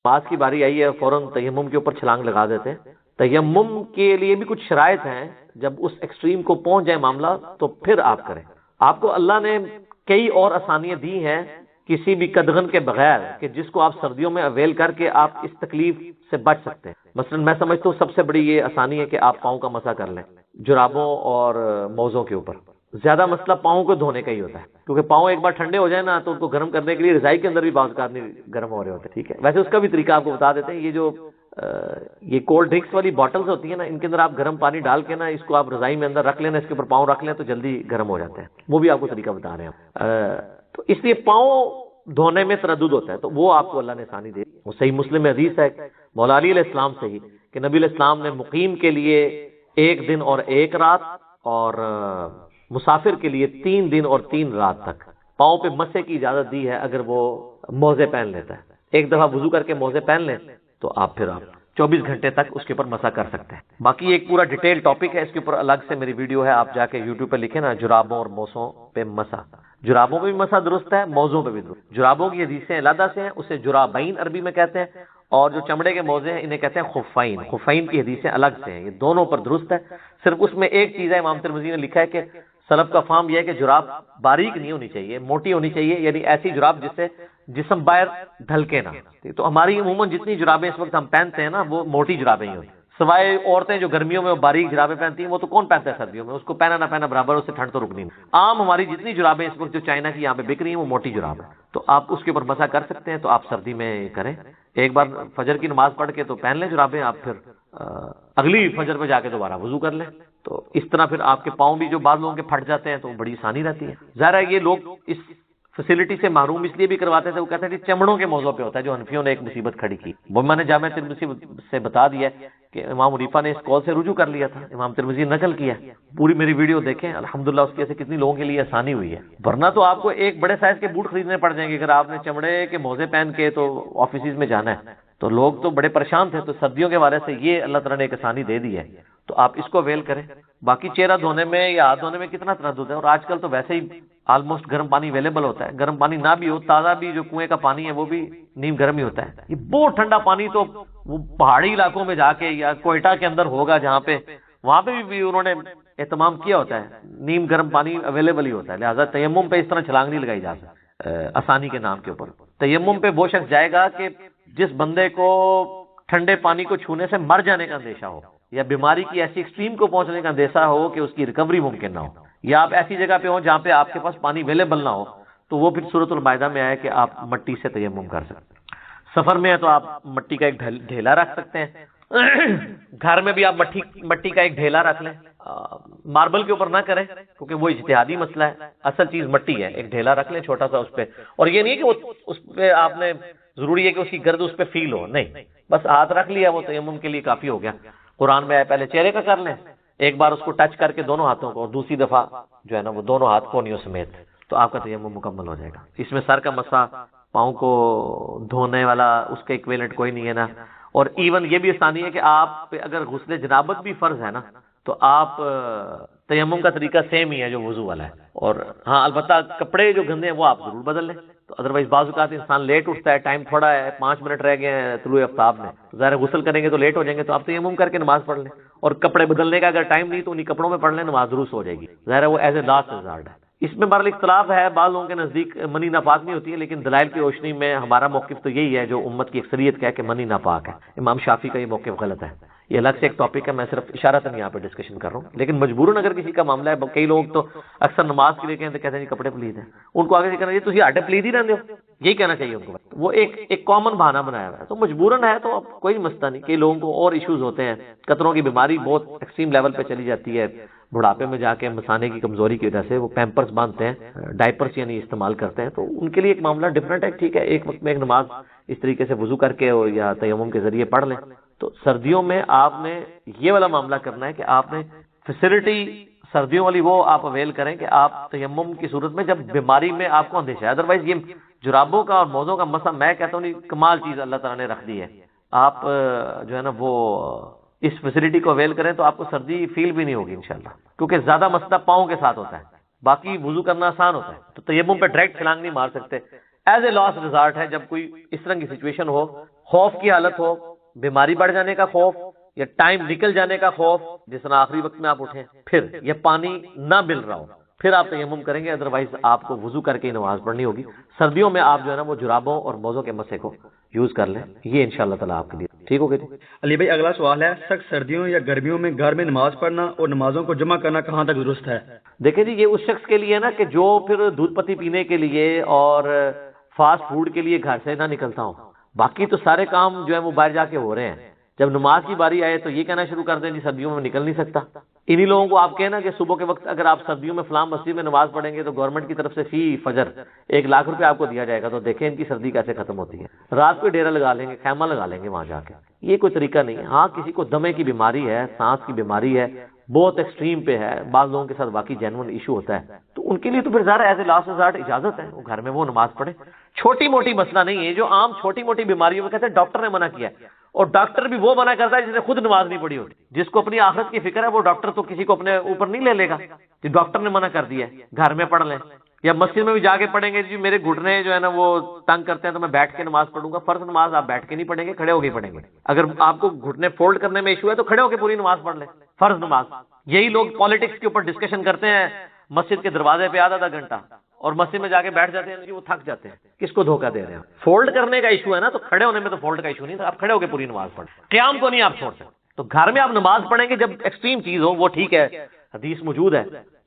نماز کی باری آئی ہے فوراً تیمم کے اوپر چھلانگ لگا دیتے ہیں۔ تیمم کے لیے بھی کچھ شرائط ہیں، جب اس ایکسٹریم کو پہنچ جائے معاملہ تو پھر آپ کریں۔ آپ کو اللہ نے کئی اور آسانیاں دی ہیں کسی بھی قدغن کے بغیر، کہ جس کو آپ سردیوں میں اویل کر کے آپ اس تکلیف سے بچ سکتے ہیں۔ مثلا میں سمجھتا ہوں سب سے بڑی یہ آسانی ہے کہ آپ پاؤں کا مسح کر لیں جرابوں اور موزوں کے اوپر۔ زیادہ مسئلہ پاؤں کو دھونے کا ہی ہوتا ہے، کیونکہ پاؤں ایک بار ٹھنڈے ہو جائے نا تو ان کو گرم کرنے کے لیے رضائی کے اندر بھی بعض اوقات نہیں گرم ہو رہے ہوتے، ٹھیک ہے۔ ویسے اس کا بھی طریقہ آپ کو بتا دیتے ہیں، یہ جو یہ کولڈ ڈرنکس والی باٹلز ہوتی ہیں نا، ان کے اندر آپ گرم پانی ڈال کے نا اس کو آپ رضائی میں اندر رکھ لینا، اس کے اوپر پاؤں رکھ لیں تو جلدی گرم ہو جاتے ہیں، وہ بھی آپ کو طریقہ بتا رہے ہیں۔ تو اس لیے پاؤں دھونے میں تردد ہوتا ہے، تو وہ آپ کو اللہ نے آسانی دے دی۔ وہ صحیح مسلم میں حدیث ہے مولا علی علیہ السلام سے ہی کہ نبی علیہ السلام نے مقیم کے لیے 1 دن اور 1 رات اور مسافر کے لیے 3 دن اور 3 رات تک پاؤں پہ مسح کی اجازت دی ہے، اگر وہ موزے پہن لیتا ہے۔ ایک دفعہ وضو کر کے موزے پہن لیں تو آپ 24 گھنٹے تک اس کے اوپر مسح کر سکتے ہیں۔ باقی ایک پورا ڈیٹیل ٹاپک ہے، اس کے اوپر الگ سے میری ویڈیو ہے، آپ جا کے یوٹیوب پہ لکھیں نا جرابوں اور موزوں پہ مسح۔ جرابوں پہ بھی مسح درست ہے، موزوں پہ بھی درست۔ جرابوں کی حدیثیں علیحدہ سے ہیں، اسے جرابین عربی میں کہتے ہیں، اور جو چمڑے کے موزے ہیں انہیں کہتے ہیں خفین۔ خفین کی حدیثیں الگ سے ہیں، یہ دونوں پر درست ہے۔ صرف اس میں ایک چیز ہے، امام ترمذی نے لکھا ہے کہ سلف کا فہم یہ ہے کہ جراب باریک نہیں ہونی چاہیے، موٹی ہونی چاہیے، یعنی ایسی جراب جس سے جسم باہر ڈھلکے نہ۔ تو ہماری عموماً جتنی جرابیں اس وقت ہم پہنتے ہیں نا وہ موٹی جرابیں ہی ہوتی ہیں، سوائے عورتیں جو گرمیوں میں وہ باریک جرابیں پہنتی ہیں، وہ تو کون پہنتا ہے سردیوں میں، اس کو پہنا نہ پہنا برابر، اس سے ٹھنڈ تو رکنی نہیں۔ عام ہماری جتنی جرابیں اس وقت جو چائنا کی یہاں پہ بک رہی ہیں وہ موٹی جراب ہے، تو آپ اس کے اوپر مسح کر سکتے ہیں۔ تو آپ سردی میں کریں، ایک بار فجر کی نماز پڑھ کے تو پہن لیں جرابیں، آپ پھر اگلی فجر پہ جا کے دوبارہ وضو کر لیں، تو اس طرح پھر آپ کے پاؤں بھی جو بعض لوگوں کے پھٹ جاتے ہیں تو بڑی آسانی رہتی ہے۔ ظاہر ہے یہ لوگ اس فیسلٹی سے محروم اس لیے بھی کرواتے تھے، وہ کہتے ہیں کہ چمڑوں کے موضوع پہ ہوتا ہے، جو حنفیوں نے ایک مصیبت کھڑی کی۔ وہ میں نے جامع ترمذی سے بتا دیا کہ امام حنیفہ نے اس قول سے رجوع کر لیا تھا، امام ترمذی نے نقل کیا۔ پوری میری ویڈیو دیکھیں، الحمدللہ اس کی سے کتنی لوگوں کے لیے آسانی ہوئی ہے، ورنہ تو آپ کو ایک بڑے سائز کے بوٹ خریدنے پڑ جائیں گے اگر آپ نے چمڑے کے موزے پہن کے تو آفیسز میں جانا ہے، تو لوگ تو بڑے پریشان تھے۔ تو سردیوں کے بارے سے یہ اللہ تعالیٰ نے ایک آسانی دے دی ہے، تو آپ اس کو اویل کریں۔ باقی چہرہ دھونے میں یا ہاتھ دھونے میں کتنا تردد ہے، اور آج کل تو ویسے ہی آلموسٹ گرم پانی اویلیبل ہوتا ہے، گرم پانی نہ بھی ہو تازہ بھی جو کنویں کا پانی ہے وہ بھی نیم گرم ہی ہوتا ہے۔ یہ بہت ٹھنڈا پانی تو وہ پہاڑی علاقوں میں جا کے یا کوئٹہ کے اندر ہوگا جہاں پہ، وہاں پہ بھی انہوں نے اہتمام کیا ہوتا ہے، نیم گرم پانی اویلیبل ہی ہوتا ہے، لہٰذا تیمم پہ اس طرح چھلانگ نہیں لگائی جا سکتی آسانی کے نام کے اوپر۔ تیمم پہ وہ شخص جائے گا کہ جس بندے کو ٹھنڈے پانی کو چھونے سے مر جانے کا اندیشہ ہو، یا بیماری کی ایسی ایکسٹریم کو پہنچنے کا اندیشہ ہو کہ اس کی ریکوری ممکن نہ ہو، یا آپ ایسی جگہ پہ ہوں جہاں پہ آپ کے پاس پانی اویلیبل نہ ہو، تو وہ پھر سورۃ المائدہ میں آیا کہ آپ مٹی سے تیمم کر سکتے ہیں۔ سفر میں ہے تو آپ مٹی کا ایک ڈھیلا رکھ سکتے ہیں، گھر میں بھی آپ مٹی کا ایک ڈھیلا رکھ لیں، ماربل کے اوپر نہ کریں کیونکہ وہ اجتہادی مسئلہ ہے، اصل چیز مٹی ہے، ایک ڈھیلا رکھ لیں چھوٹا سا اس پہ، اور یہ نہیں کہ اس پہ آپ نے ضروری ہے کہ اس کی گرد اس پہ فیل ہو، نہیں، بس ہاتھ رکھ لیا وہ تیمم کے لیے کافی ہو گیا۔ قرآن میں آئے پہلے چہرے کا کر لیں، ایک بار اس کو ٹچ کر کے دونوں ہاتھوں کو، اور دوسری دفعہ جو ہے نا وہ دونوں ہاتھ کونیوں سمیت، تو آپ کا تیمم مکمل ہو جائے گا۔ اس میں سر کا مسح، پاؤں کو دھونے والا اس کا ایکویلنٹ کوئی نہیں ہے نا، اور ایون یہ بھی آسانی ہے کہ آپ پہ اگر غسل جنابت بھی فرض ہے نا تو آپ تیمم کا طریقہ سیم ہی ہے جو وضو والا ہے، اور ہاں البتہ کپڑے جو گندے ہیں وہ آپ ضرور بدل لیں، تو ادروائز بعض اوقات انسان لیٹ اٹھتا ہے، ٹائم تھوڑا ہے، 5 منٹ رہ گئے ہیں طلوع آفتاب میں، ظاہر غسل کریں گے تو لیٹ ہو جائیں گے، تو آپ تیمم کر کے نماز پڑھ لیں، اور کپڑے بدلنے کا اگر ٹائم نہیں تو انہیں کپڑوں میں پڑھ لیں، نماز درست ہو جائے گی، ظاہر ہے وہ ایز اے لاسٹ ریزارٹ ہے۔ اس میں بہرحال اختلاف ہے، بعض لوگوں کے نزدیک منی ناپاک نہیں ہوتی ہے، لیکن دلائل کی روشنی میں ہمارا موقف تو یہی ہے جو امت کی اکثریت کا ہے کہ منی ناپاک ہے۔ امام شافعی کا یہ موقف غلط ہے، یہ الگ سے ایک ٹاپک ہے، میں صرف اشارتاً یہاں پہ ڈسکشن کر رہا ہوں، لیکن مجبوراً اگر کسی کا معاملہ ہے، کئی لوگ تو اکثر نماز کے لیے کہتے ہیں کپڑے پلید ہیں، ان کو آگے سے کہنا یہ تھی ہاڈے پلید ہی رہتے ہو، یہی کہنا چاہیے ان کو، وہ ایک کامن بہانہ بنایا ہوا ہے، تو مجبوراً ہے تو اب کوئی مسئلہ نہیں۔ کئی لوگوں کو اور ایشوز ہوتے ہیں، قطروں کی بیماری بہت ایکسٹریم لیول پہ چلی جاتی ہے، بڑھاپے میں جا کے مسانے کی کمزوری کی وجہ سے وہ پیمپرز باندھتے ہیں، ڈائپرز یعنی استعمال کرتے ہیں، تو ان کے لیے ایک معاملہ ڈفرینٹ ہے، ٹھیک ہے، ایک وقت میں ایک نماز اس طریقے سے وضو کر کے یا تیمم کے ذریعے پڑھ لیں۔ تو سردیوں میں آپ نے یہ والا معاملہ کرنا ہے کہ آپ نے فیسلٹی سردیوں والی وہ آپ اویل کریں کہ آپ تیمم کی صورت میں جب بیماری میں آپ کو اندیشہ ہے، ادروائز یہ جرابوں کا اور موزوں کا مسح میں کہتا ہوں نہیں، کمال چیز اللہ تعالیٰ نے رکھ دی ہے، آپ جو ہے نا وہ اس فیسلٹی کو اویل کریں تو آپ کو سردی فیل بھی نہیں ہوگی انشاءاللہ، کیونکہ زیادہ مسئلہ پاؤں کے ساتھ ہوتا ہے، باقی وضو کرنا آسان ہوتا ہے، تو تیمم پہ ڈائریکٹ چھلانگ نہیں مار سکتے، ایز اے لاسٹ ریزارٹ ہے، جب کوئی اس طرح کی سچویشن ہو، خوف کی حالت ہو، بیماری بڑھ جانے کا خوف یا ٹائم نکل جانے کا خوف، جس طرح آخری وقت میں آپ اٹھیں، پھر یہ پانی نہ مل رہا ہو، پھر آپ تیمم کریں گے، ادروائز آپ کو وضو کر کے ہی نماز پڑھنی ہوگی۔ سردیوں میں آپ جو ہے نا وہ جرابوں اور موزوں کے مسے کو یوز کر لیں، یہ انشاءاللہ تعالیٰ آپ کے لیے ٹھیک ہوگا جی۔ علی بھائی اگلا سوال ہے، سخت سردیوں یا گرمیوں میں گھر میں نماز پڑھنا اور نمازوں کو جمع کرنا کہاں تک درست ہے؟ دیکھیں جی، یہ اس شخص کے لیے نا کہ جو پھر دودھ پتی پینے کے لیے اور فاسٹ فوڈ کے لیے گھر سے نہ نکلتا ہوں، باقی تو سارے کام جو ہے وہ باہر جا کے ہو رہے ہیں، جب نماز کی باری آئے تو یہ کہنا شروع کر دیں جی سردیوں میں نکل نہیں سکتا۔ انہی لوگوں کو آپ کہنا کہ صبح کے وقت اگر آپ سردیوں میں فلاں مسجد میں نماز پڑھیں گے تو گورنمنٹ کی طرف سے فی فجر 1 لاکھ روپے آپ کو دیا جائے گا، تو دیکھیں ان کی سردی کیسے ختم ہوتی ہے۔ رات کو ڈیرا لگا لیں گے، خیمہ لگا لیں گے وہاں جا کے، یہ کوئی طریقہ نہیں ہے۔ ہاں کسی کو دمے کی بیماری ہے، سانس کی بیماری ہے، بہت ایکسٹریم پہ ہے، بعض لوگوں کے ساتھ واقعی جینون ایشو ہوتا ہے، تو ان کے لیے تو پھر ظاہر ایز اے لاسٹ ریزارٹ اجازت ہے وہ گھر میں وہ نماز پڑھے۔ چھوٹی موٹی مسئلہ نہیں ہے، جو عام چھوٹی موٹی بیماریوں میں کہتے ہیں ڈاکٹر نے منع کیا ہے، اور ڈاکٹر بھی وہ منع کرتا ہے جس نے خود نماز نہیں پڑھی ہوتی۔ جس کو اپنی آخرت کی فکر ہے وہ ڈاکٹر تو کسی کو اپنے اوپر نہیں لے لے گا کہ ڈاکٹر نے منع کر دیا ہے گھر میں پڑھ لیں، یا مسجد میں بھی جا کے پڑھیں گے جی میرے گھٹنے جو ہے نا وہ تنگ کرتے ہیں تو میں بیٹھ کے نماز پڑھوں گا۔ فرض نماز آپ بیٹھ کے نہیں پڑھیں گے، کھڑے ہو کے پڑھیں گے۔ اگر آپ کو گھٹنے فولڈ کرنے میں ایشو ہے تو کھڑے ہو کے پوری نماز پڑھ لیں، فرض نماز۔ یہی لوگ پالیٹکس کے اوپر ڈسکشن کرتے ہیں مسجد کے دروازے پہ آدھا گھنٹہ، اور مسجد میں جا کے بیٹھ جاتے ہیں کہ وہ تھک جاتے ہیں، کس کو دھوکہ دے رہے ہیں؟ فولڈ کرنے کا ایشو ہے نا، تو کھڑے ہونے میں تو فولڈ کا ایشو نہیں تھا، آپ کھڑے ہو کے پوری نماز پڑھیں، قیام کو نہیں آپ چھوڑ سکتے۔ تو گھر میں آپ نماز پڑھیں گے جب ایکسٹریم چیز ہو وہ ٹھیک ہے، حدیث موجود ہے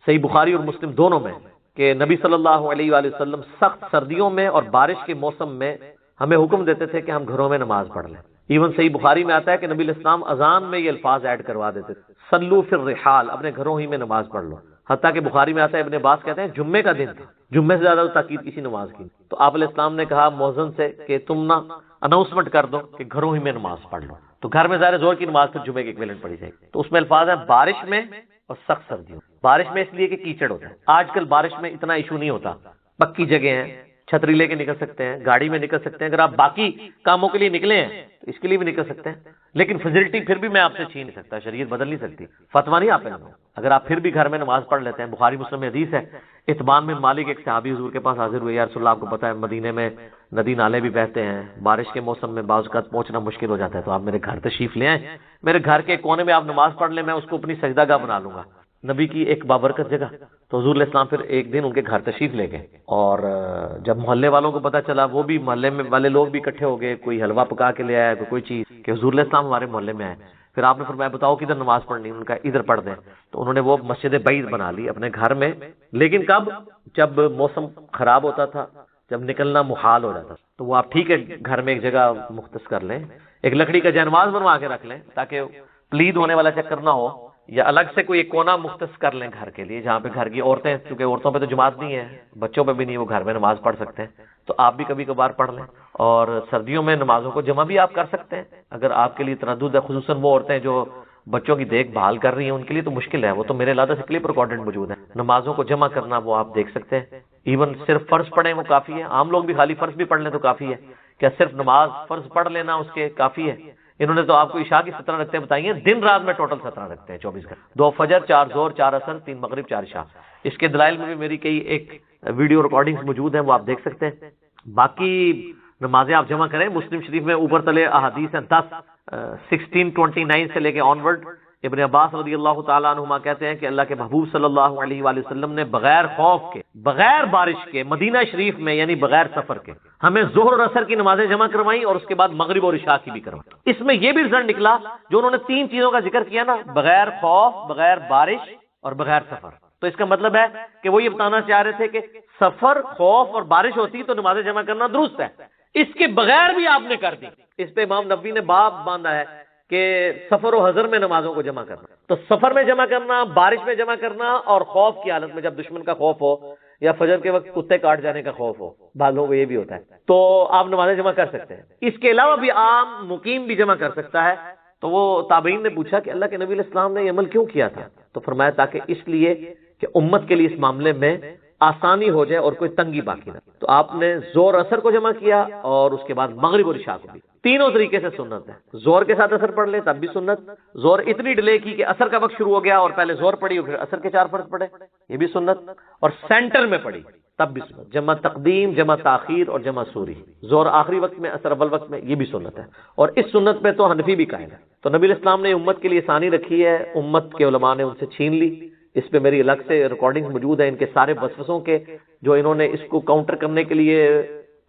صحیح بخاری اور مسلم دونوں میں کہ نبی صلی اللہ علیہ وآلہ وسلم سخت سردیوں میں اور بارش کے موسم میں ہمیں حکم دیتے تھے کہ ہم گھروں میں نماز پڑھ لیں۔ ایون صحیح بخاری میں آتا ہے کہ نبی علیہ السلام اذان میں یہ الفاظ ایڈ کروا دیتے تھے، صلو فی الرحال، اپنے گھروں ہی میں نماز پڑھ لو۔ حتیٰ کہ بخاری میں آتا ہے ابن عباس کہتے ہیں جمعے کا دن تھا، جمعے سے زیادہ تاکید کسی نماز کی، تو آپ علیہ السلام نے کہا مؤذن سے کہ تم نہ اناؤنسمنٹ کر دو کہ گھروں ہی میں نماز پڑھ لو، تو گھر میں ظاہر زور کی نماز پھر جمعے کے ایکویلنٹ پڑھی جائے گی۔ تو اس میں الفاظ ہیں بارش میں اور سخت سردیوں۔ بارش میں اس لیے کہ کیچڑ ہوتا ہے، آج کل بارش میں اتنا ایشو نہیں ہوتا، پکی جگہ ہیں، چھتری لے کے نکل سکتے ہیں، گاڑی میں نکل سکتے ہیں، اگر آپ باقی کاموں کے لیے نکلے ہیں تو اس کے لیے بھی نکل سکتے ہیں، لیکن فیسلٹی پھر بھی میں آپ سے چھین نہیں سکتا، شریعت بدل نہیں سکتی، فتویٰ نہیں آپ نے دوں۔ اگر آپ پھر بھی گھر میں نماز پڑھ لیتے ہیں، بخاری مسلم میں حدیث ہے، اتبان بن مالک ایک صحابی حضور کے پاس حاضر ہوئے، یا رسول اللہ آپ کو پتہ ہے مدینے میں ندی نالے بھی بہتے ہیں، بارش کے موسم میں بعض اوقات پہنچنا مشکل ہو جاتا ہے، تو آپ میرے گھر تشریف لے آئیں، میرے گھر کے کونے میں آپ نماز پڑھ لیں، میں اس کو اپنی سجدہ گاہ بنا لوں گا، نبی کی ایک بابرکت جگہ۔ تو حضور علیہ السلام پھر ایک دن ان کے گھر تشریف لے گئے، اور جب محلے والوں کو پتہ چلا، وہ بھی محلے میں والے لوگ بھی اکٹھے ہو گئے، کوئی حلوہ پکا کے لے آیا، کوئی چیز کہ حضور علیہ السلام ہمارے محلے میں آئے۔ پھر آپ نے فرمایا بتاؤ کدھر نماز پڑھنی، ان کا ادھر پڑھ دیں، تو انہوں نے وہ مسجد بعید بنا لی اپنے گھر میں، لیکن کب؟ جب موسم خراب ہوتا تھا، جب نکلنا محال ہو جاتا، تو وہ آپ ٹھیک ہے گھر میں ایک جگہ مختص کر لیں، ایک لکڑی کا جانماز بنوا کے رکھ لیں تاکہ پلید ہونے والا چکر نہ ہو، یا الگ سے کوئی ایک کونا مختص کر لیں گھر کے لیے جہاں پہ گھر کی عورتیں، کیونکہ عورتوں پہ تو جماعت نہیں ہے، بچوں پہ بھی نہیں، وہ گھر میں نماز پڑھ سکتے ہیں، تو آپ بھی کبھی کبھار پڑھ لیں۔ اور سردیوں میں نمازوں کو جمع بھی آپ کر سکتے ہیں اگر آپ کے لیے تردد ہے، خصوصاً وہ عورتیں جو بچوں کی دیکھ بھال کر رہی ہیں، ان کے لیے تو مشکل ہے، وہ تو میرے علیحدہ سے کلپ ریکارڈڈ موجود ہے، نمازوں کو جمع کرنا وہ آپ دیکھ سکتے ہیں۔ ایون صرف فرض پڑھیں وہ کافی ہے، عام لوگ بھی خالی فرض بھی پڑھ لیں تو کافی ہے، کیا صرف نماز فرض پڑھ لینا اس کے کافی ہے؟ انہوں نے تو آپ کو عشاء کی 17 رکعتیں بتائی ہیں، دن رات میں ٹوٹل 17 رکھتے ہیں، 24 گھنٹے، 2 فجر، 4 ظہر، 4 عصر، 3 مغرب، 4 عشاء۔ اس کے دلائل میں بھی میری کئی ایک ویڈیو ریکارڈنگز موجود ہیں، وہ آپ دیکھ سکتے ہیں۔ باقی نمازیں آپ جمع کریں، مسلم شریف میں اوپر تلے احادیث ہیں 10 1629 سے لے کے آنورڈ۔ ابن عباس رضی اللہ تعالیٰ عنہما کہتے ہیں کہ اللہ کے محبوب صلی اللہ علیہ وآلہ وسلم نے بغیر خوف کے، بغیر بارش کے، مدینہ شریف میں یعنی بغیر سفر کے ہمیں ظہر اور عصر کی نمازیں جمع کروائیں، اور اس کے بعد مغرب اور عشاء کی بھی کروائی۔ اس میں یہ بھی رزلٹ نکلا جو انہوں نے 3 چیزوں کا ذکر کیا نا، بغیر خوف، بغیر بارش اور بغیر سفر، تو اس کا مطلب ہے کہ وہ یہ بتانا چاہ رہے تھے کہ سفر، خوف اور بارش ہوتی تو نمازیں جمع کرنا درست ہے، اس کے بغیر بھی آپ نے کر دی۔ اس پہ امام نبوی نے باب باندھا ہے کہ سفر و حضر میں نمازوں کو جمع کرنا، تو سفر میں جمع کرنا، بارش میں جمع کرنا، اور خوف کی حالت میں جب دشمن کا خوف ہو یا فجر کے وقت کتے کاٹ جانے کا خوف ہو، بعض لوگوں کو یہ بھی ہوتا ہے، تو آپ نمازیں جمع کر سکتے ہیں۔ اس کے علاوہ بھی عام مقیم بھی جمع کر سکتا ہے۔ تو وہ تابعین نے پوچھا کہ اللہ کے نبی علیہ السلام نے یہ عمل کیوں کیا تھا؟ تو فرمایا تاکہ اس لیے کہ امت کے لیے اس معاملے میں آسانی ہو جائے اور کوئی تنگی باقی نہ۔ تو آپ نے زور اثر کو جمع کیا اور اس کے بعد مغرب اور عشاء کو بھی، تینوں طریقے سے سنت ہے۔ زور کے ساتھ اثر پڑھ لے تب بھی سنت، زور اتنی ڈیلے کی کہ اثر کا وقت شروع ہو گیا اور پہلے زور پڑھی اور پھر اثر کے 4 فرض پڑھے، یہ بھی سنت، اور سینٹر میں پڑھی تب بھی سنت، جمع تقدیم، جمع تاخیر اور جمع سوری، زور آخری وقت میں، اثر اول وقت میں، یہ بھی سنت ہے۔ اور اس سنت پہ تو حنفی بھی قائل ہے۔ تو نبی علیہ السلام نے امت کے لیے آسانی رکھی ہے، امت کے علماء نے ان سے چھین لی۔ اس پہ میری الگ سے ریکارڈنگ موجود ہے، ان کے سارے وسوسوں کے، جو انہوں نے اس کو کاؤنٹر کرنے کے لیے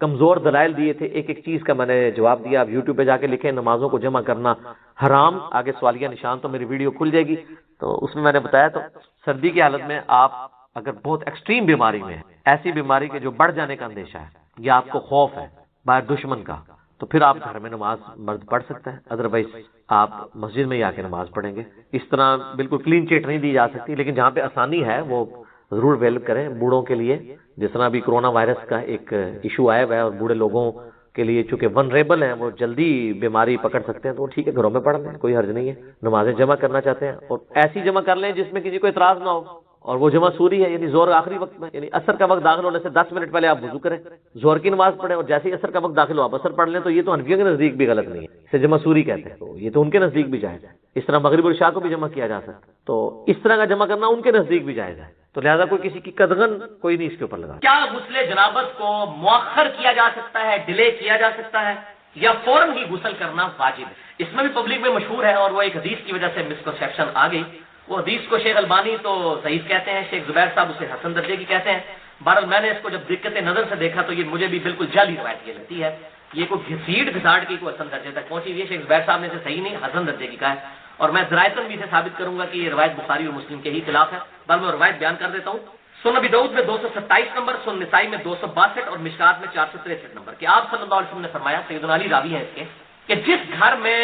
کمزور دلائل دیے تھے، ایک ایک چیز کا میں نے جواب دیا۔ آپ یوٹیوب پہ جا کے لکھیں نمازوں کو جمع کرنا حرام، آگے سوالیہ نشان، تو میری ویڈیو کھل جائے گی، تو اس میں نے بتایا۔ تو سردی کی حالت میں آپ اگر بہت ایکسٹریم بیماری میں ہے، ایسی بیماری کے جو بڑھ جانے کا اندیشہ ہے یا آپ کو خوف ہے باہر دشمن کا، تو پھر آپ گھر میں نماز مرد پڑھ سکتا ہے، ادروائز آپ مسجد میں ہی آ کے نماز پڑھیں گے۔ اس طرح بالکل کلین چیٹ نہیں دی جا سکتی، لیکن جہاں پہ آسانی ہے وہ ضرور ویلپ کریں۔ بوڑھوں کے لیے جس طرح ابھی کرونا وائرس کا ایک ایشو آیا ہوا ہے، اور بوڑھے لوگوں کے لیے چونکہ ونریبل ہیں، وہ جلدی بیماری پکڑ سکتے ہیں، تو ٹھیک ہے گھروں میں پڑھ لیں، کوئی حرج نہیں ہے۔ نمازیں جمع کرنا چاہتے ہیں اور ایسی جمع کر لیں جس میں کسی کو اعتراض نہ ہو، اور وہ جمع سوری ہے، یعنی زور آخری وقت میں، یعنی عصر کا وقت داخل ہونے سے 10 منٹ پہلے آپ وضو کریں، زور کی نماز پڑھیں، اور جیسے ہی عصر کا وقت داخل ہو آپ عصر پڑھ لیں، تو یہ تو حنفیوں کے نزدیک بھی غلط نہیں ہے، اسے جمع سوری کہتے ہیں، تو یہ تو ان کے نزدیک بھی جائز ہے۔ اس طرح مغرب العشاء کو بھی جمع کیا جا سکتا ہے، تو اس طرح کا جمع کرنا ان کے نزدیک بھی جائز ہے، تو لہذا کوئی کسی کی قدغن کوئی نہیں اس کے اوپر لگا۔ کیا غسل جنابت کو مؤخر کیا جا سکتا ہے، ڈیلے کیا جا سکتا ہے، یا فوراً ہی غسل کرنا واجب ہے؟ اس میں بھی پبلک میں مشہور ہے، اور وہ ایک حدیث کی وجہ سے مسکنسیپشن آ گئی۔ وہ حدیث کو شیخ البانی تو ضعیف کہتے ہیں، شیخ زبیر صاحب اسے حسن درجے کی کہتے ہیں۔ بہرحال میں نے اس کو جب دقت نظر سے دیکھا تو یہ مجھے بھی بالکل جعلی روایت یہ لگتی ہے، یہ کوئی گھسیٹ گھساٹ کی کوئی حسن درجے تک پہنچی ہوئی ہے۔ شیخ زبیر صاحب نے اسے صحیح نہیں حسن درجے کی کہا ہے، اور میں ذرائعتاً بھی اسے ثابت کروں گا کہ یہ روایت بخاری اور مسلم کے ہی خلاف ہے۔ بل میں روایت بیان کر دیتا ہوں۔ سنن ابی داؤد میں 227 نمبر، سنن نسائی میں 262 اور مشکات میں 463 نمبر کہ آپ صلی اللہ علیہ وسلم نے فرمایا، سیدنا علی راوی ہیں اس کے، کہ جس گھر میں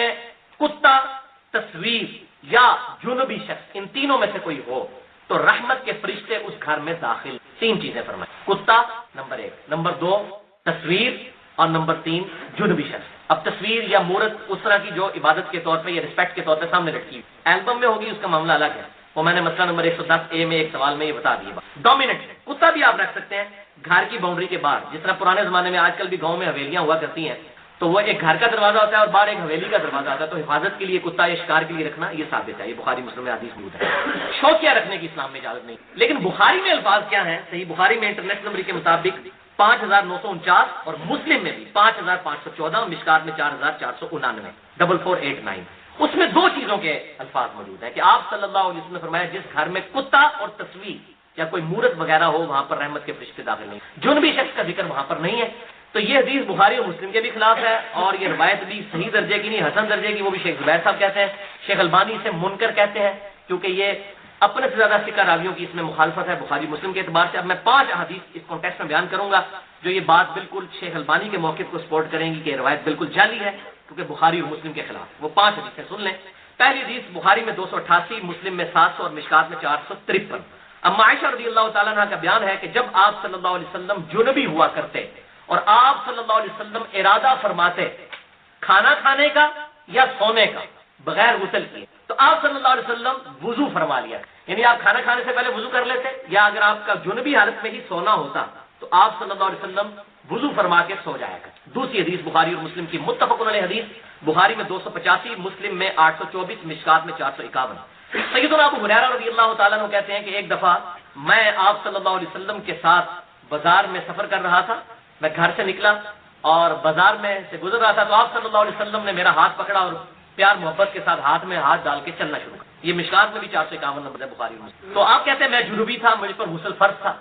کتا، تصویر یا جنبی شخص ان تینوں میں سے کوئی ہو تو رحمت کے فرشتے اس گھر میں داخل۔ تین چیزیں فرمائیں، کتا نمبر 1، نمبر 2 تصویر، اور نمبر 3 جنبی شخص۔ اب تصویر یا مورت اس طرح کی جو عبادت کے طور پہ یا رسپیکٹ کے طور پہ سامنے رکھی، البم میں ہوگی اس کا معاملہ الگ ہے، وہ میں نے مسئلہ نمبر 110A میں ایک سوال میں یہ بتا دیا۔ ڈومیننٹ کتا بھی آپ رکھ سکتے ہیں گھر کی باؤنڈری کے باہر، جس طرح پرانے زمانے میں آج کل بھی گاؤں میں حویلیاں ہوا کرتی ہیں، تو وہ ایک گھر کا دروازہ ہوتا ہے اور باہر ایک حویلی کا دروازہ ہوتا ہے، تو حفاظت کے لیے کتا یا شکار کے لیے رکھنا یہ ثابت ہے، یہ بخاری مسلم میں حدیث موجود ہے۔ شوقیہ رکھنے کی اسلام میں اجازت نہیں، لیکن بخاری میں الفاظ کیا ہیں؟ صحیح بخاری میں انٹرنیشنل نمبر کے مطابق 5949 اور مسلم میں بھی 5514، مشکات میں 4499 4489۔ اس میں دو چیزوں کے الفاظ موجود ہیں کہ آپ صلی اللہ علیہ وسلم نے فرمایا جس گھر میں کتا اور تصویر یا کوئی مورت وغیرہ ہو وہاں پر رحمت کے فرشتے داخل نہیں، جنبی شخص کا ذکر وہاں پر نہیں ہے۔ تو یہ حدیث بخاری اور مسلم کے بھی خلاف ہے، اور یہ روایت بھی صحیح درجے کی نہیں، حسن درجے کی، وہ بھی شیخ زبیر صاحب کہتے ہیں، شیخ البانی سے منکر کہتے ہیں، کیونکہ یہ اپنے سے زیادہ ثقہ راویوں کی اس میں مخالفت ہے بخاری مسلم کے اعتبار سے۔ اب میں 5 احادیث اس کانٹیکسٹ میں بیان کروں گا جو یہ بات بالکل شیخ البانی کے موقف کو سپورٹ کریں گی کہ روایت بالکل جعلی ہے کیونکہ بخاری اور مسلم کے خلاف۔ وہ 5 حدیثیں سن لیں۔ پہلی حدیث بخاری میں 288، مسلم میں 700 اور مشکات میں 453۔ اما عائشہ رضی اللہ تعالیٰ عنہ کا بیان ہے کہ جب آپ صلی اللہ علیہ وسلم جنبی ہوا کرتے اور آپ صلی اللہ علیہ وسلم ارادہ فرماتے کھانا کھانے کا یا سونے کا بغیر غسل کیے، تو آپ صلی اللہ علیہ وسلم وضو فرما لیا، یعنی آپ کھانا کھانے سے پہلے وضو کر لیتے، یا اگر آپ کا جنبی حالت میں ہی سونا ہوتا تو آپ صلی اللہ علیہ وسلم وضو فرما کے سو جایا کرتے۔ دوسری حدیث بخاری اور مسلم کی متفق علیہ حدیث، بخاری میں 285، مسلم میں 824، مشکات میں 451۔ سیدنا ابو ہریرہ رضی اللہ تعالیٰ عنہ کہتے ہیں کہ ایک دفعہ میں آپ صلی اللہ علیہ وسلم کے ساتھ بازار میں سفر کر رہا تھا، میں گھر سے نکلا اور بازار میں سے گزر رہا تھا تو آپ صلی اللہ علیہ وسلم نے میرا ہاتھ پکڑا اور پیار محبت کے ساتھ ہاتھ میں ہاتھ ڈال کے چلنا شروع کیا۔ یہ مشکات میں بھی 451 نمبر ہے بخاری میں۔ تو آپ کہتے ہیں میں جنوبی تھا، مجھ پر غسل فرض تھا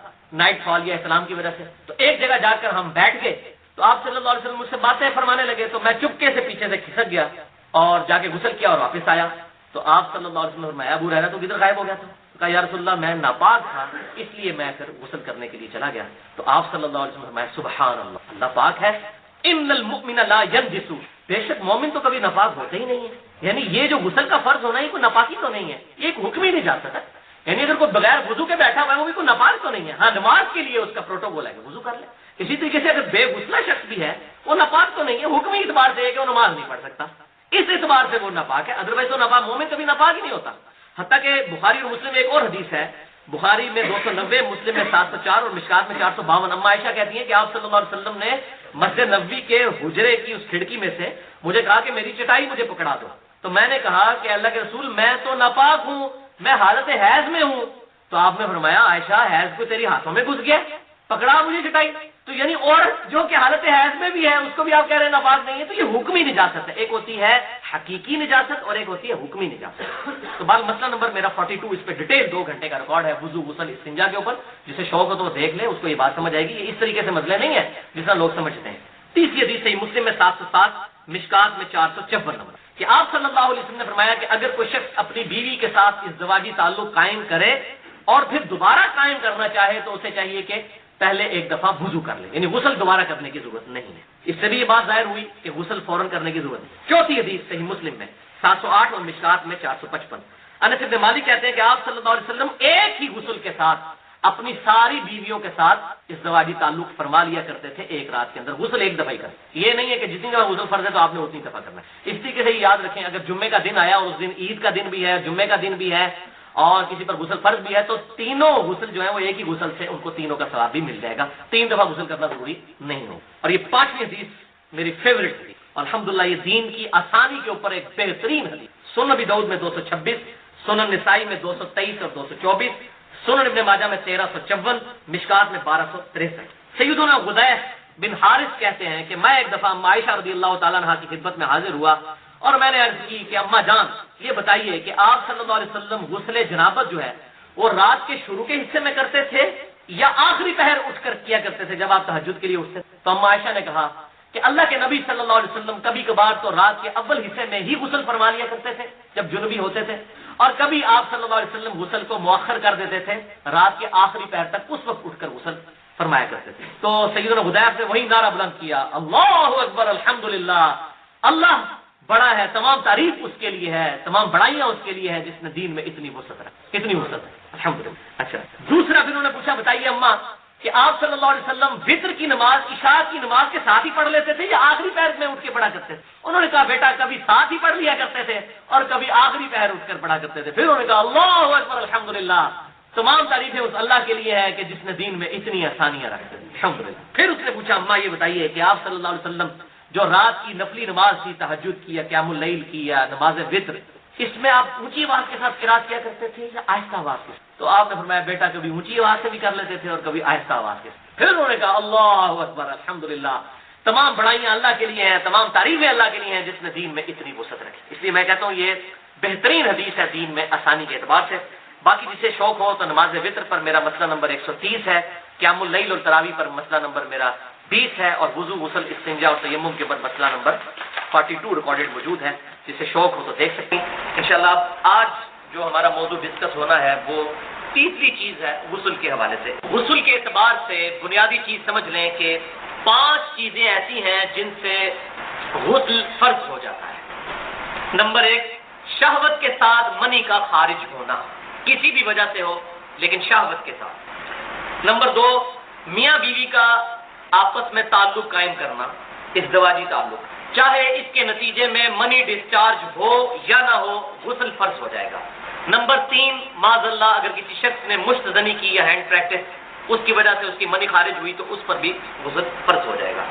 نائٹ فال یا احتلام کی وجہ سے، تو ایک جگہ جا کر ہم بیٹھ گئے تو آپ صلی اللہ علیہ وسلم مجھ سے باتیں فرمانے لگے، تو میں چپکے سے پیچھے سے کھسک گیا اور جا کے غسل کیا اور واپس آیا، تو آپ صلی اللہ علیہ وسلم نے فرمایا ابو ہریرہ تو کدھر غائب ہو گیا تھا؟ کہا یا رسول اللہ میں ناپاک تھا اس لیے میں پھر غسل کرنے کے لیے چلا گیا، تو آپ صلی اللہ علیہ وسلم نے فرمایا سبحان اللہ، اللہ پاک ہے، ان المؤمن لا ينجس، بے شک مومن تو کبھی ناپاک ہوتے ہی نہیں ہے، یعنی یہ جو غسل کا فرض ہونا ہے یہ کوئی ناپاکی تو نہیں ہے، یہ ایک حکم ہی نہیں جا سکتا، یعنی اگر کوئی بغیر وضو کے بیٹھا ہوا ہے وہ بھی کوئی ناپاک تو نہیں ہے، ہاں نماز کے لیے اس کا پروٹوکول ہے کہ وضو کر لے، اسی طریقے سے اگر بے غسلہ شخص بھی ہے وہ ناپاک تو نہیں ہے، حکمی اعتبار سے ہے کہ وہ نماز نہیں پڑھ سکتا، اس اعتبار سے وہ ناپاک ہے، ادروائز تو ناپاک مومن کبھی ناپاک ہی نہیں ہوتا۔ حتیٰ کہ بخاری اور مسلم میں ایک اور حدیث ہے، بخاری میں 290، مسلم میں 704 اور مشکات میں 452۔ اما عائشہ کہتی ہیں کہ آپ صلی اللہ علیہ وسلم نے مسجد نبوی کے حجرے کی اس کھڑکی میں سے مجھے کہا کہ میری چٹائی مجھے پکڑا دو، تو میں نے کہا کہ اللہ کے رسول میں تو ناپاک ہوں، میں حالت حیض میں ہوں، تو آپ نے فرمایا عائشہ حیض کو تیری ہاتھوں میں گھس گیا، پکڑا مجھے چٹائی، تو یعنی عورت جو کہ حالت حیض میں بھی ہے اس کو بھی آپ کہہ رہے ہیں ناپاک نہیں ہے، تو یہ حکمی نجاست ہے، ایک ہوتی ہے حقیقی نجاست اور ایک ہوتی ہے حکمی نجاست۔ تو بال مسئلہ نمبر میرا 42 اس پہ ڈیٹیل 2 گھنٹے کا ریکارڈ ہے وضو غسل استنجا کے اوپر، جسے شوق ہو تو وہ دیکھ لے، اس کو یہ بات سمجھ آئے گی، یہ اس طریقے سے مسئلے نہیں ہے جس طرح لوگ سمجھتے ہیں۔ تیسری حدیث صحیح مسلم میں 707، مشکات میں 454 نمبر، کہ آپ صلی اللہ علیہ وسلم نے فرمایا کہ اگر کوئی شخص اپنی بیوی کے ساتھ ازدواجی تعلق قائم کرے اور پھر دوبارہ قائم کرنا چاہے تو اسے چاہیے کہ پہلے ایک دفعہ وضو کر لے، یعنی غسل دوبارہ کرنے کی ضرورت نہیں ہے۔ اس سے بھی یہ بات ظاہر ہوئی کہ غسل فوراً کرنے کی ضرورت نہیں۔ چوتھی حدیث صحیح مسلم میں 708 اور مشکات میں 455، انس بن مالک کہتے ہیں کہ آپ صلی اللہ علیہ وسلم ایک ہی غسل کے ساتھ اپنی ساری بیویوں کے ساتھ ازدواجی تعلق فرما لیا کرتے تھے ایک رات کے اندر، غسل ایک دفعہ ہی کرتے، یہ نہیں ہے کہ جتنی دفعہ غسل فرض ہے تو آپ نے اتنی دفعہ کرنا ہے۔ اس طریقے سے یاد رکھیں اگر جمعے کا دن آیا اور اس دن عید کا دن بھی ہے، جمعے کا دن بھی ہے اور کسی پر غسل فرض بھی ہے تو تینوں غسل جو ہے وہ ایک ہی غسل سے ان کو تینوں کا ثواب بھی مل جائے گا، 3 دفعہ غسل کرنا ضروری نہیں ہو۔ اور یہ 5ویں حدیث میری فیوریٹ حدیث، الحمدللہ یہ دین کی آسانی کے اوپر ایک بہترین حدیث، سنن ابی داؤد میں 226، سنن نسائی میں 223 اور 224، سنن ابن ماجہ میں 1354، مشکات میں 1263۔ سیدنا غدیف بن حارث کہتے ہیں کہ میں ایک دفعہ اما عائشہ رضی اللہ تعالیٰ عنہا کی خدمت میں حاضر ہوا اور میں نے عرض کی کہ اما جان یہ بتائیے کہ آپ صلی اللہ علیہ وسلم غسل جنابت جو ہے وہ رات کے شروع کے حصے میں کرتے تھے یا آخری پہر اٹھ کر کیا کرتے تھے جب آپ تہجد کے لیے اٹھتے تھے؟ تو اما عائشہ نے کہا کہ اللہ کے نبی صلی اللہ علیہ وسلم کبھی کبھار تو رات کے اول حصے میں ہی غسل فرما لیا کرتے تھے جب جنبی ہوتے تھے، اور کبھی آپ صلی اللہ علیہ وسلم غسل کو مؤخر کر دیتے تھے رات کے آخری پہر تک، اس وقت اٹھ کر غسل فرمایا کرتے تھے۔ تو سیدنا حذیفہ نے وہی نعرہ بلند کیا، اللہ اکبر الحمدللہ، اللہ بڑا ہے، تمام تعریف اس کے لیے ہے، تمام بڑائیاں اس کے لیے ہے جس نے دین میں اتنی وسعت ہے، الحمدللہ۔ اچھا دوسرا پھر انہوں نے پوچھا بتائیے اما کہ آپ صلی اللہ علیہ وسلم وتر کی نماز عشاء کی نماز کے ساتھ ہی پڑھ لیتے تھے یا آخری پہر میں اٹھ کے پڑھا کرتے تھے؟ انہوں نے کہا بیٹا کبھی ساتھ ہی پڑھ لیا کرتے تھے اور کبھی آخری پہر اٹھ کر پڑھا کرتے تھے۔ پھر انہوں نے کہا اللہ اکبر الحمدللہ، تمام تعریفیں اس اللہ کے لیے ہے کہ جس نے دین میں اتنی آسانیاں رکھ دی، الحمدللہ۔ پھر اس نے پوچھا اما یہ بتائیے کہ آپ صلی اللہ علیہ وسلم جو رات کی نفلی نماز تھی، تہجد کی یا قیام اللیل کی یا نماز وتر، اس میں آپ اونچی آواز کے ساتھ قرات کیا کرتے تھے یا آہستہ آواز کے ساتھ؟ تو آپ نے فرمایا بیٹا کبھی اونچی آواز سے بھی کر لیتے تھے اور کبھی آہستہ آواز کے ساتھ۔ پھر انہوں نے کہا اللہ اکبر الحمدللہ، تمام بڑائیاں اللہ کے لیے ہیں، تمام تعریفیں اللہ کے لیے ہیں جس نے دین میں اتنی وسعت رکھی۔ اس لیے میں کہتا ہوں یہ بہترین حدیث ہے دین میں آسانی کے اعتبار سے۔ باقی جسے شوق ہو تو نماز وتر پر میرا مسئلہ نمبر 130 ہے، قیام اللیل اور تراویح پر مسئلہ نمبر میرا 20 ہے، اور وضو غسل استنجا اور تیمم کے اوپر مسئلہ نمبر 42 ریکارڈڈ موجود ہے، جسے شوق ہو تو دیکھ سکتے ہیں انشاءاللہ۔ آج جو ہمارا موضوع ڈسکس ہونا ہے وہ تیسری چیز ہے غسل کے حوالے سے۔ غسل کے اعتبار سے بنیادی چیز سمجھ لیں کہ 5 چیزیں ایسی ہیں جن سے غسل فرض ہو جاتا ہے۔ نمبر 1 شہوت کے ساتھ منی کا خارج ہونا، کسی بھی وجہ سے ہو لیکن شہوت کے ساتھ۔ نمبر 2 میاں بیوی کا آپس میں تعلق قائم کرنا، ازدواجی تعلق، چاہے اس کے نتیجے میں منی ڈسچارج ہو یا نہ ہو غسل فرض ہو جائے گا۔ نمبر 3 معاذ اللہ اگر کسی شخص نے مشت زنی کی یا ہینڈ پریکٹس، اس کی وجہ سے اس کی منی خارج ہوئی تو اس پر بھی غسل فرض ہو جائے گا۔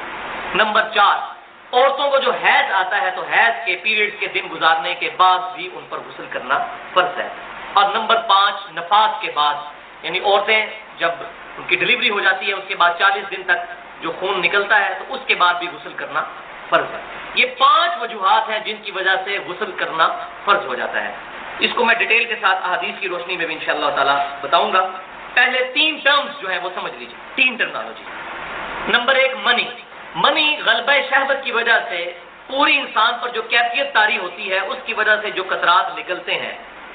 نمبر 4 عورتوں کو جو حیض آتا ہے تو حیض کے پیریڈ کے دن گزارنے کے بعد بھی ان پر غسل کرنا فرض ہے۔ اور نمبر 5 نفاس کے بعد، یعنی عورتیں جب ان کی ڈلیوری ہو جاتی ہے اس کے بعد 40 دن تک جو خون نکلتا ہے تو اس کے بعد بھی غسل کرنا فرض ہے۔ یہ 5 وجوہات ہیں جن کی وجہ سے غسل کرنا فرض ہو جاتا ہے۔ اس کو میں ڈیٹیل کے ساتھ احادیث کی روشنی میں بھی انشاءاللہ تعالی بتاؤں گا۔ پہلے 3 ٹرمز جو ہیں وہ سمجھ لیجیے، 3 ٹرمنالوجی۔ نمبر 1 منی غلبہ شہوت کی وجہ سے پوری انسان پر جو کیفیت طاری ہوتی ہے اس کی وجہ سے جو قطرات نکلتے ہیں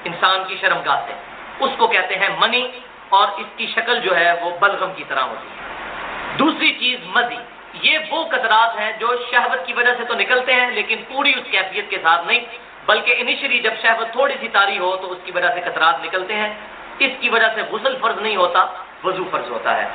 انسان کی شرمگاہ سے، اس کو کہتے ہیں منی، اور اس کی شکل جو ہے وہ بلغم کی طرح ہوتی ہے۔ دوسری چیز مزی، یہ وہ قطرات ہیں جو شہوت کی وجہ سے تو نکلتے ہیں لیکن پوری اس کیفیت کے ساتھ نہیں، بلکہ انیشلی جب شہوت تھوڑی سی طاری ہو تو اس کی وجہ سے قطرات نکلتے ہیں، اس کی وجہ سے غسل فرض نہیں ہوتا، وضو فرض ہوتا ہے۔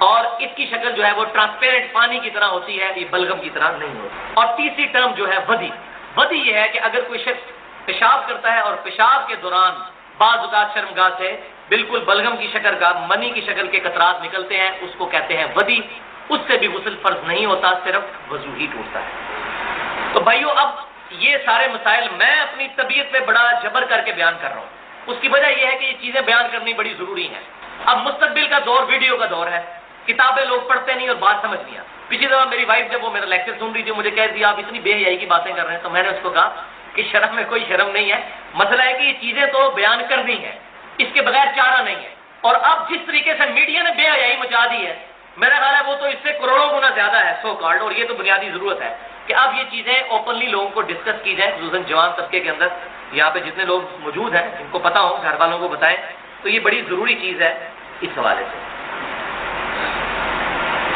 اور اس کی شکل جو ہے وہ ٹرانسپیرنٹ پانی کی طرح ہوتی ہے، یہ بلغم کی طرح نہیں ہوتی۔ اور تیسری ٹرم جو ہے ودی یہ ہے کہ اگر کوئی شخص پیشاب کرتا ہے اور پیشاب کے دوران بعض اوقات شرمگاہ سے بالکل بلغم کی شکل کا منی کی شکل کے قطرات نکلتے ہیں، اس کو کہتے ہیں ودی، اس سے بھی غسل فرض نہیں ہوتا، صرف وضو ہی ٹوٹتا ہے۔ تو بھائیو اب یہ سارے مسائل میں اپنی طبیعت پہ بڑا جبر کر کے بیان کر رہا ہوں، اس کی وجہ یہ ہے کہ یہ چیزیں بیان کرنی بڑی ضروری ہیں۔ اب مستقبل کا دور ویڈیو کا دور ہے، کتابیں لوگ پڑھتے نہیں اور بات سمجھ نہیں آتی. پچھلی دفعہ میری وائف جب وہ میرا لیکچر سن رہی تھی مجھے کہہ دیا آپ اتنی بے حیائی کی باتیں کر رہے ہیں, تو میں نے اس کو کہا کہ شرم میں کوئی شرم نہیں ہے, مسئلہ ہے کہ یہ چیزیں تو بیان کرنی ہے, اس کے بغیر چارہ نہیں ہے. اور اب جس طریقے سے میڈیا نے بے حیائی مچا دی ہے, میرا خیال ہے وہ تو اس سے کروڑوں گنا زیادہ ہے سو کارڈ, اور یہ تو بنیادی ضرورت ہے کہ اب یہ چیزیں اوپنلی لوگوں کو ڈسکس کی جائیں, خصوصاً جوان طبقے کے اندر. یہاں پہ جتنے لوگ موجود ہیں جن کو پتا ہو گھر والوں کو بتائیں, تو یہ بڑی ضروری چیز ہے اس حوالے سے.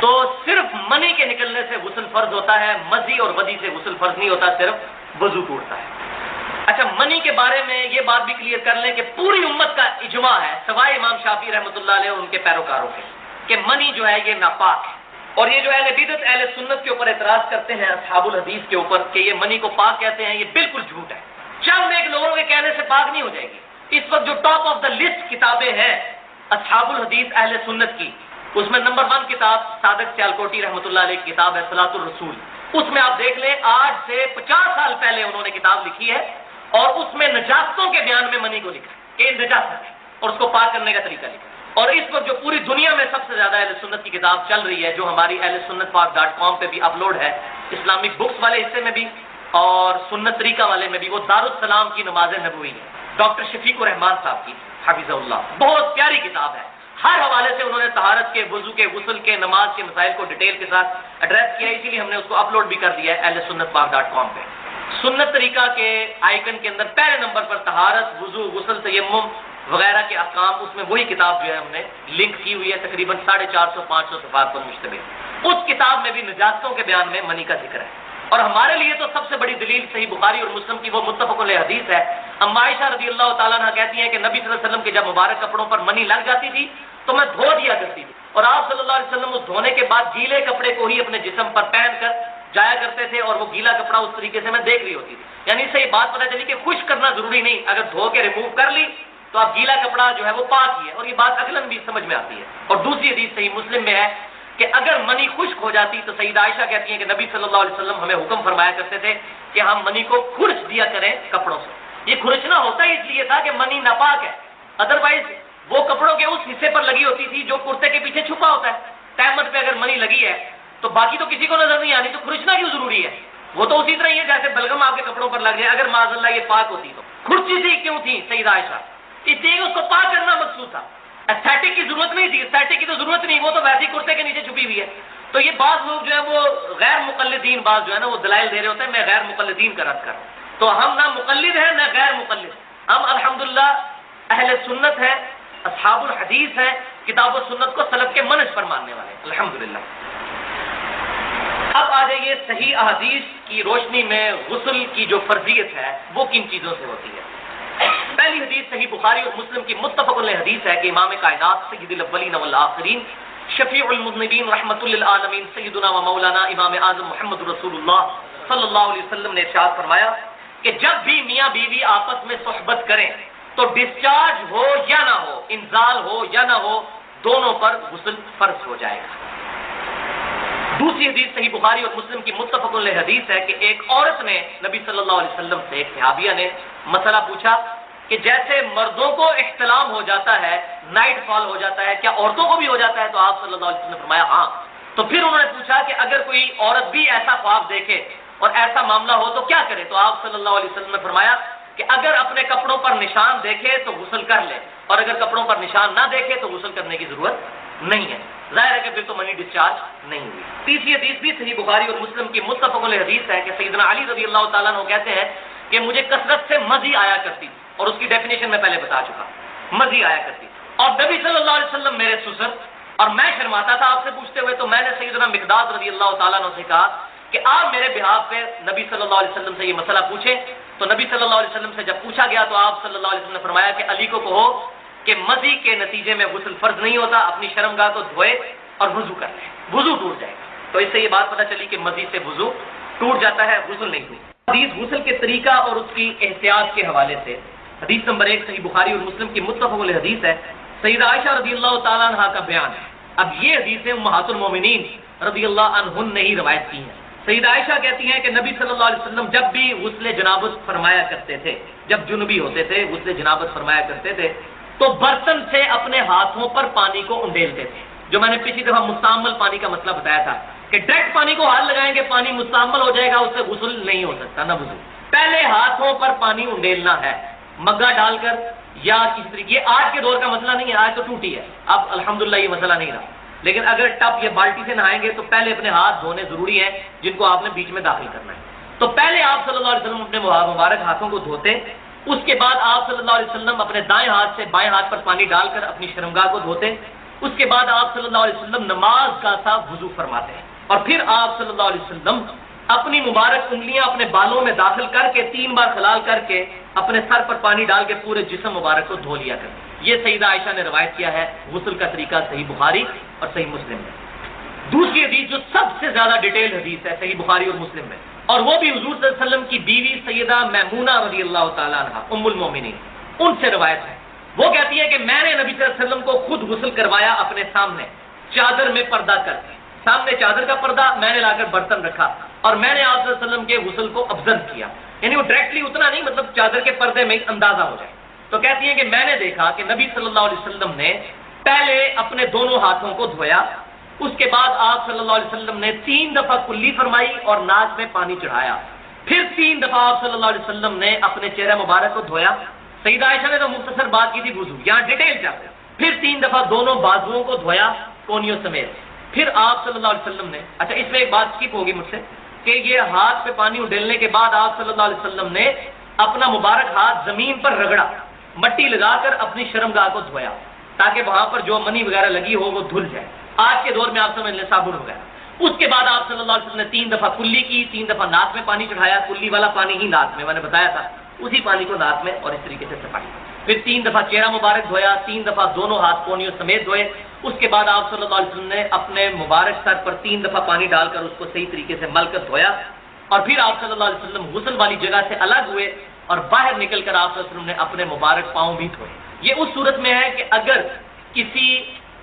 تو صرف منی کے نکلنے سے غسل فرض ہوتا ہے, مزی اور ودی سے غسل فرض نہیں ہوتا, صرف وضو ٹوٹتا ہے. اچھا, منی کے بارے میں یہ بات بھی کلیئر کر لیں کہ پوری امت کا اجماع ہے سوائے امام شافعی رحمۃ اللہ علیہ اور ان کے پیروکاروں کے, کہ منی جو ہے یہ ناپاک ہے. اور یہ جو اہل بدعت اہل سنت کے اوپر اعتراض کرتے ہیں اصحاب الحدیث کے اوپر کہ یہ منی کو پاک کہتے ہیں, یہ بالکل جھوٹ ہے. چند ایک لوگوں کے کہنے سے پاک نہیں ہو جائے گی. اس وقت جو ٹاپ آف دا لسٹ کتابیں ہیں اصحاب الحدیث اہل سنت کی, اس میں نمبر 1 کتاب صادق سیالکوٹی رحمۃ اللہ علیہ کی کتاب ہے صلاۃ الرسول. اس میں آپ دیکھ لیں آج سے 50 سال پہلے انہوں نے کتاب لکھی ہے, اور اس میں نجاستوں کے بیان میں منی کو لکھا ہے کہ نجاست ہے, اور اس کو پاک کرنے کا طریقہ لکھا ہے. اور اس وقت جو پوری دنیا میں سب سے زیادہ اہل سنت کی کتاب چل رہی ہے, جو ہماری اہل سنت پاک.com پہ بھی اپلوڈ ہے, اسلامک بکس والے حصے میں بھی اور سنت طریقہ والے میں بھی, وہ دارالسلام کی نماز نبوی ہے ڈاکٹر شفیق الرحمان صاحب کی حفظہ اللہ. بہت پیاری کتاب ہے, ہر حوالے سے انہوں نے طہارت کے, وضو کے, غسل کے, نماز کے مسائل کو ڈیٹیل کے ساتھ ایڈریس کیا, اسی لیے ہم نے اس کو اپلوڈ بھی کر دیا ہے اہل سنت پاک.com پہ. سنت طریقہ کے آئیکن کے اندر پہلے نمبر پر طہارت, وضو, غسل, تیمم وغیرہ کے احکام, اس میں وہی کتاب جو ہے ہم نے لنک کی ہوئی ہے, تقریباً 450-500 صفحات پر مشتمل. اس کتاب میں بھی نجاستوں کے بیان میں منی کا ذکر ہے. اور ہمارے لیے تو سب سے بڑی دلیل صحیح بخاری اور مسلم کی وہ متفق علیہ حدیث ہے. اما عائشہ رضی اللہ تعالیٰ عنہ کہتی ہیں کہ نبی صلی اللہ علیہ وسلم کے جب مبارک کپڑوں پر منی لگ جاتی تھی تو میں دھو دیا کرتی تھی, اور آپ صلی اللہ علیہ وسلم اس دھونے کے بعد گیلے کپڑے کو ہی اپنے جسم پر پہن کر جایا کرتے تھے, اور وہ گیلا کپڑا اس طریقے سے میں دیکھ رہی ہوتی تھی. یعنی اس سے یہ بات پتہ چلی کہ خشک کرنا ضروری نہیں, اگر دھو کے ریموو کر لی تو اب گیلا کپڑا جو ہے وہ پاک ہی ہے, اور یہ بات عقلاً بھی سمجھ میں آتی ہے. اور دوسری حدیث صحیح مسلم میں ہے کہ اگر منی خشک ہو جاتی تو سیدہ عائشہ کہتی ہیں کہ نبی صلی اللہ علیہ وسلم ہمیں حکم فرمایا کرتے تھے کہ ہم منی کو کھرچ دیا کریں کپڑوں سے. یہ کھرچنا ہوتا ہی اس لیے تھا کہ منی ناپاک ہے, ادروائز وہ کپڑوں کے اس حصے پر لگی ہوتی تھی جو کرتے کے پیچھے چھپا ہوتا ہے. تہمت پہ اگر منی لگی ہے تو باقی تو کسی کو نظر نہیں آنی, تو کھرچنا کیوں ضروری ہے؟ وہ تو اسی طرح ہی ہے جیسے بلغم آپ کے کپڑوں پر لگ جائے. اگر معاذ اللہ یہ پاک ہوتی تو کھرچی سی کیوں تھی سیدہ عائشہ؟ اس لیے اس کو پاک کرنا مقصود تھا, ایسٹیٹک کی ضرورت نہیں تھی. ایسٹیٹک کی تو ضرورت نہیں, وہ تو ویسے ہی کرتے کے نیچے چھپی ہوئی ہے. تو یہ بعض لوگ جو ہے وہ غیر مقلدین, بعض جو ہے نا وہ دلائل دے رہے ہوتے ہیں, میں غیر مقلدین کا رد کر رہا ہوں. تو ہم نہ مقلد ہیں نہ غیر مقلد, ہم الحمدللہ اہل سنت ہیں, اصحاب الحدیث ہیں, کتاب و سنت کو سلف کے منہج پر ماننے والے ہیں الحمدللہ. اب آ جائیے صحیح احادیث کی روشنی میں غسل کی جو فرضیت ہے وہ کن چیزوں سے ہوتی ہے. پہلی حدیث صحیح بخاری اور مسلم کی متفق علیہ حدیث ہے کہ امام کائنات سید الاولین والآخرین شفیع المذنبین رحمۃ للعالمین سیدنا و مولانا امام اعظم محمد رسول اللہ صلی اللہ علیہ وسلم نے ارشاد فرمایا کہ جب بھی میاں بیوی آپس میں صحبت کریں تو ڈسچارج ہو یا نہ ہو, انزال ہو یا نہ ہو, دونوں پر غسل فرض ہو جائے گا. دوسری حدیث صحیح بخاری اور مسلم کی متفق علیہ حدیث ہے کہ ایک عورت نے نبی صلی اللہ علیہ وسلم سے, ایک صحابیہ نے مسئلہ پوچھا کہ جیسے مردوں کو احتلام ہو جاتا ہے, نائٹ فال ہو جاتا ہے, کیا عورتوں کو بھی ہو جاتا ہے؟ تو آپ صلی اللہ علیہ وسلم نے فرمایا ہاں. تو پھر انہوں نے پوچھا کہ اگر کوئی عورت بھی ایسا خواب دیکھے اور ایسا معاملہ ہو تو کیا کرے؟ تو آپ صلی اللہ علیہ وسلم نے فرمایا کہ اگر اپنے کپڑوں پر نشان دیکھے تو غسل کر لے, اور اگر کپڑوں پر نشان نہ دیکھے تو غسل کرنے کی ضرورت نہیں ہے. ظاہر ہے کہ پھر تو منی ڈسچارج نہیں ہوئی. تیسری حدیث بھی صحیح بخاری اور مسلم کی متفق علیہ حدیث ہے کہ سیدنا علی رضی اللہ تعالیٰ عنہ کہتے ہیں کہ مجھے کثرت سے مزی آیا کرتی تھی, اور اس کی ڈیفینیشن میں پہلے بتا چکا, مزی آیا کرتی. اور نبی صلی اللہ علیہ وسلم میرے سسر, اور میں شرماتا تھا آپ سے پوچھتے ہوئے, تو میں نے سیدنا مقداد رضی اللہ تعالیٰ عنہ سے کہا کہ آپ میرے بہاف پہ نبی صلی اللہ علیہ وسلم سے یہ مسئلہ پوچھیں. تو نبی صلی اللہ علیہ وسلم سے جب پوچھا گیا تو آپ صلی اللہ علیہ وسلم نے فرمایا کہ علی کو کہو کہ مزی کے نتیجے میں غسل فرض نہیں ہوتا, اپنی شرمگاہ کو دھوئے اور وضو کر لیں, وضو ٹوٹ جائے گا. تو اس سے یہ بات پتہ چلی کہ مزی سے وضو ٹوٹ جاتا ہے, غسل نہیں ہوئی. حدیث غسل کے طریقہ اور اس کی احتیاط کے حوالے سے حدیث نمبر 1 صحیح بخاری اور مسلم کی متفق علیہ حدیث ہے, سیدہ عائشہ رضی اللہ تعالیٰ عنہا کا بیان ہے. اب یہ حدیثیں امہات المومنین رضی اللہ عنہن نے ہی روایت کی ہیں. سیدہ عائشہ کہتی ہیں کہ نبی صلی اللہ علیہ وسلم جب بھی غسل جنابت فرمایا کرتے تھے, جب جنبی ہوتے تھے غسل جنابت فرمایا کرتے تھے, تو برتن سے اپنے ہاتھوں پر پانی کو انڈیلتے تھے. جو میں نے پچھلی دفعہ مستعمل پانی کا مسئلہ بتایا تھا کہ ڈائریکٹ پانی کو ہاتھ لگائیں گے پانی مستعمل ہو جائے گا، اس سے غسل نہیں ہو سکتا نہ وضو. پہلے ہاتھوں پر پانی انڈیلنا ہے مگا ڈال کر یا کسی طریقے. یہ آج کے دور کا مسئلہ نہیں ہے، آج تو ٹوٹی ہے، اب الحمدللہ یہ مسئلہ نہیں رہا. لیکن اگر ٹب یا بالٹی سے نہائیں گے تو پہلے اپنے ہاتھ دھونے ضروری ہیں جن کو آپ نے بیچ میں داخل کرنا ہے. تو پہلے آپ صلی اللہ علیہ وسلم اپنے مبارک ہاتھوں کو دھوتے، اس کے بعد آپ صلی اللہ علیہ وسلم اپنے دائیں ہاتھ سے بائیں ہاتھ پر پانی ڈال کر اپنی شرمگاہ کو دھوتے. اس کے بعد آپ صلی اللہ علیہ وسلم نماز کا سا وضو فرماتے ہیں اور پھر آپ صلی اللہ علیہ وسلم اپنی مبارک انگلیاں اپنے بالوں میں داخل کر کے 3 بار خلال کر کے اپنے سر پر پانی ڈال کے پورے جسم مبارک کو دھو لیا کرتے. یہ سیدہ عائشہ نے روایت کیا ہے غسل کا طریقہ صحیح بخاری اور صحیح مسلم میں. دوسری حدیث جو سب سے زیادہ ڈیٹیل حدیث ہے صحیح بخاری اور مسلم میں، اور وہ بھی حضور صلی اللہ علیہ وسلم کی بیوی سیدہ میمونہ رضی اللہ تعالیٰ عنہ ام المومنین ان سے روایت ہے. وہ کہتی ہے کہ میں نے نبی صلی اللہ علیہ وسلم کو خود غسل کروایا اپنے سامنے چادر میں پردہ کر کے. سامنے چادر کا پردہ میں نے لا کر برتن رکھا اور میں نے آپ صلی اللہ علیہ وسلم کے غسل کو ابزرو کیا. یعنی وہ ڈائریکٹلی اتنا نہیں، مطلب چادر کے پردے میں اندازہ ہو جائے. تو کہتی ہے کہ میں نے دیکھا کہ نبی صلی اللہ علیہ وسلم نے پہلے اپنے دونوں ہاتھوں کو دھویا، اس کے بعد آپ صلی اللہ علیہ وسلم نے 3 دفعہ کلی فرمائی اور ناک میں پانی چڑھایا. پھر 3 دفعہ آپ صلی اللہ علیہ وسلم نے اپنے چہرہ مبارک کو دھویا. سیدہ عائشہ نے تو مختصر بات کی تھی وضو، یہاں ڈیٹیل چاہتے ہیں. پھر 3 دفعہ دونوں بازوؤں کو دھویا کونیوں سمیت. پھر آپ صلی اللہ علیہ وسلم نے، اچھا اس میں ایک بات اسکپ ہوگی مجھ سے کہ یہ ہاتھ پہ پانی اڈیلنے کے بعد آپ صلی اللہ علیہ وسلم نے اپنا مبارک ہاتھ زمین پر رگڑا، مٹی لگا کر اپنی شرمگاہ کو دھویا تاکہ وہاں پر جو منی وغیرہ لگی ہو وہ دھل جائے. آج کے دور میں آپ سمجھ لیں صابن ہو گیا. اس کے بعد آپ صلی اللہ علیہ وسلم نے 3 دفعہ کلی کی، 3 دفعہ ناک میں پانی چڑھایا، کلی والا پانی ہی ناک میں، میں نے بتایا تھا اسی پانی کو ناک میں، اور اس طریقے سے صفائی. پھر 3 دفعہ چہرہ مبارک دھویا، 3 دفعہ دونوں ہاتھ کونیوں سمیت دھوئے. اس کے بعد آپ صلی اللہ علیہ وسلم نے اپنے مبارک سر پر 3 دفعہ پانی ڈال کر اس کو صحیح طریقے سے مل کر دھویا. اور پھر آپ صلی اللہ علیہ وسلم غسل والی جگہ سے الگ ہوئے اور باہر نکل کر آپ صلی اللہ علیہ وسلم نے اپنے مبارک پاؤں بھی دھوئے. یہ اس صورت میں ہے کہ اگر کسی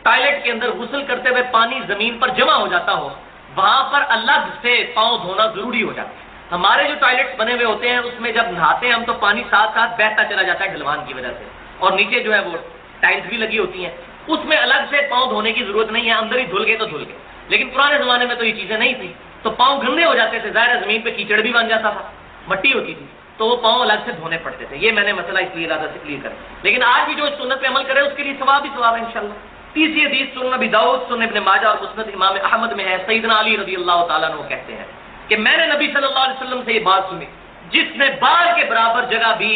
ٹوائلٹ کے اندر غسل کرتے ہوئے پانی زمین پر جمع ہو جاتا ہو، وہاں پر الگ سے پاؤں دھونا ضروری ہو جاتا ہے. ہمارے جو ٹوائلٹس بنے ہوئے ہوتے ہیں اس میں جب نہاتے ہیں ہم تو پانی ساتھ ساتھ بہتا چلا جاتا ہے ڈھلوان کی وجہ سے، اور نیچے جو ہے وہ ٹائلس بھی لگی ہوتی ہیں، اس میں الگ سے پاؤں دھونے کی ضرورت نہیں ہے، اندر ہی دھل گئے تو دھل گئے. لیکن پرانے زمانے میں تو یہ چیزیں نہیں تھیں، تو پاؤں گندے ہو جاتے تھے، ظاہر زمین پہ کیچڑ بھی بن جاتا تھا، مٹی ہوتی تھی، تو وہ پاؤں الگ سے دھونے پڑتے تھے. یہ میں نے مسئلہ اس لیے زیادہ سے کلیئر کر. لیکن آج بھی جو اس سنت پہ عمل کرے اس کے لیے ثواب ہی ثواب ہے انشاءاللہ. تیسری حدیث سنن ابی داؤد، سنن ابن ماجہ اور مسند امام احمد میں ہے. سیدنا علی رضی اللہ تعالیٰ عنہ کہتے ہیں کہ میں نے نبی صلی اللہ علیہ وسلم سے یہ بات سنی، جس نے بال کے برابر جگہ بھی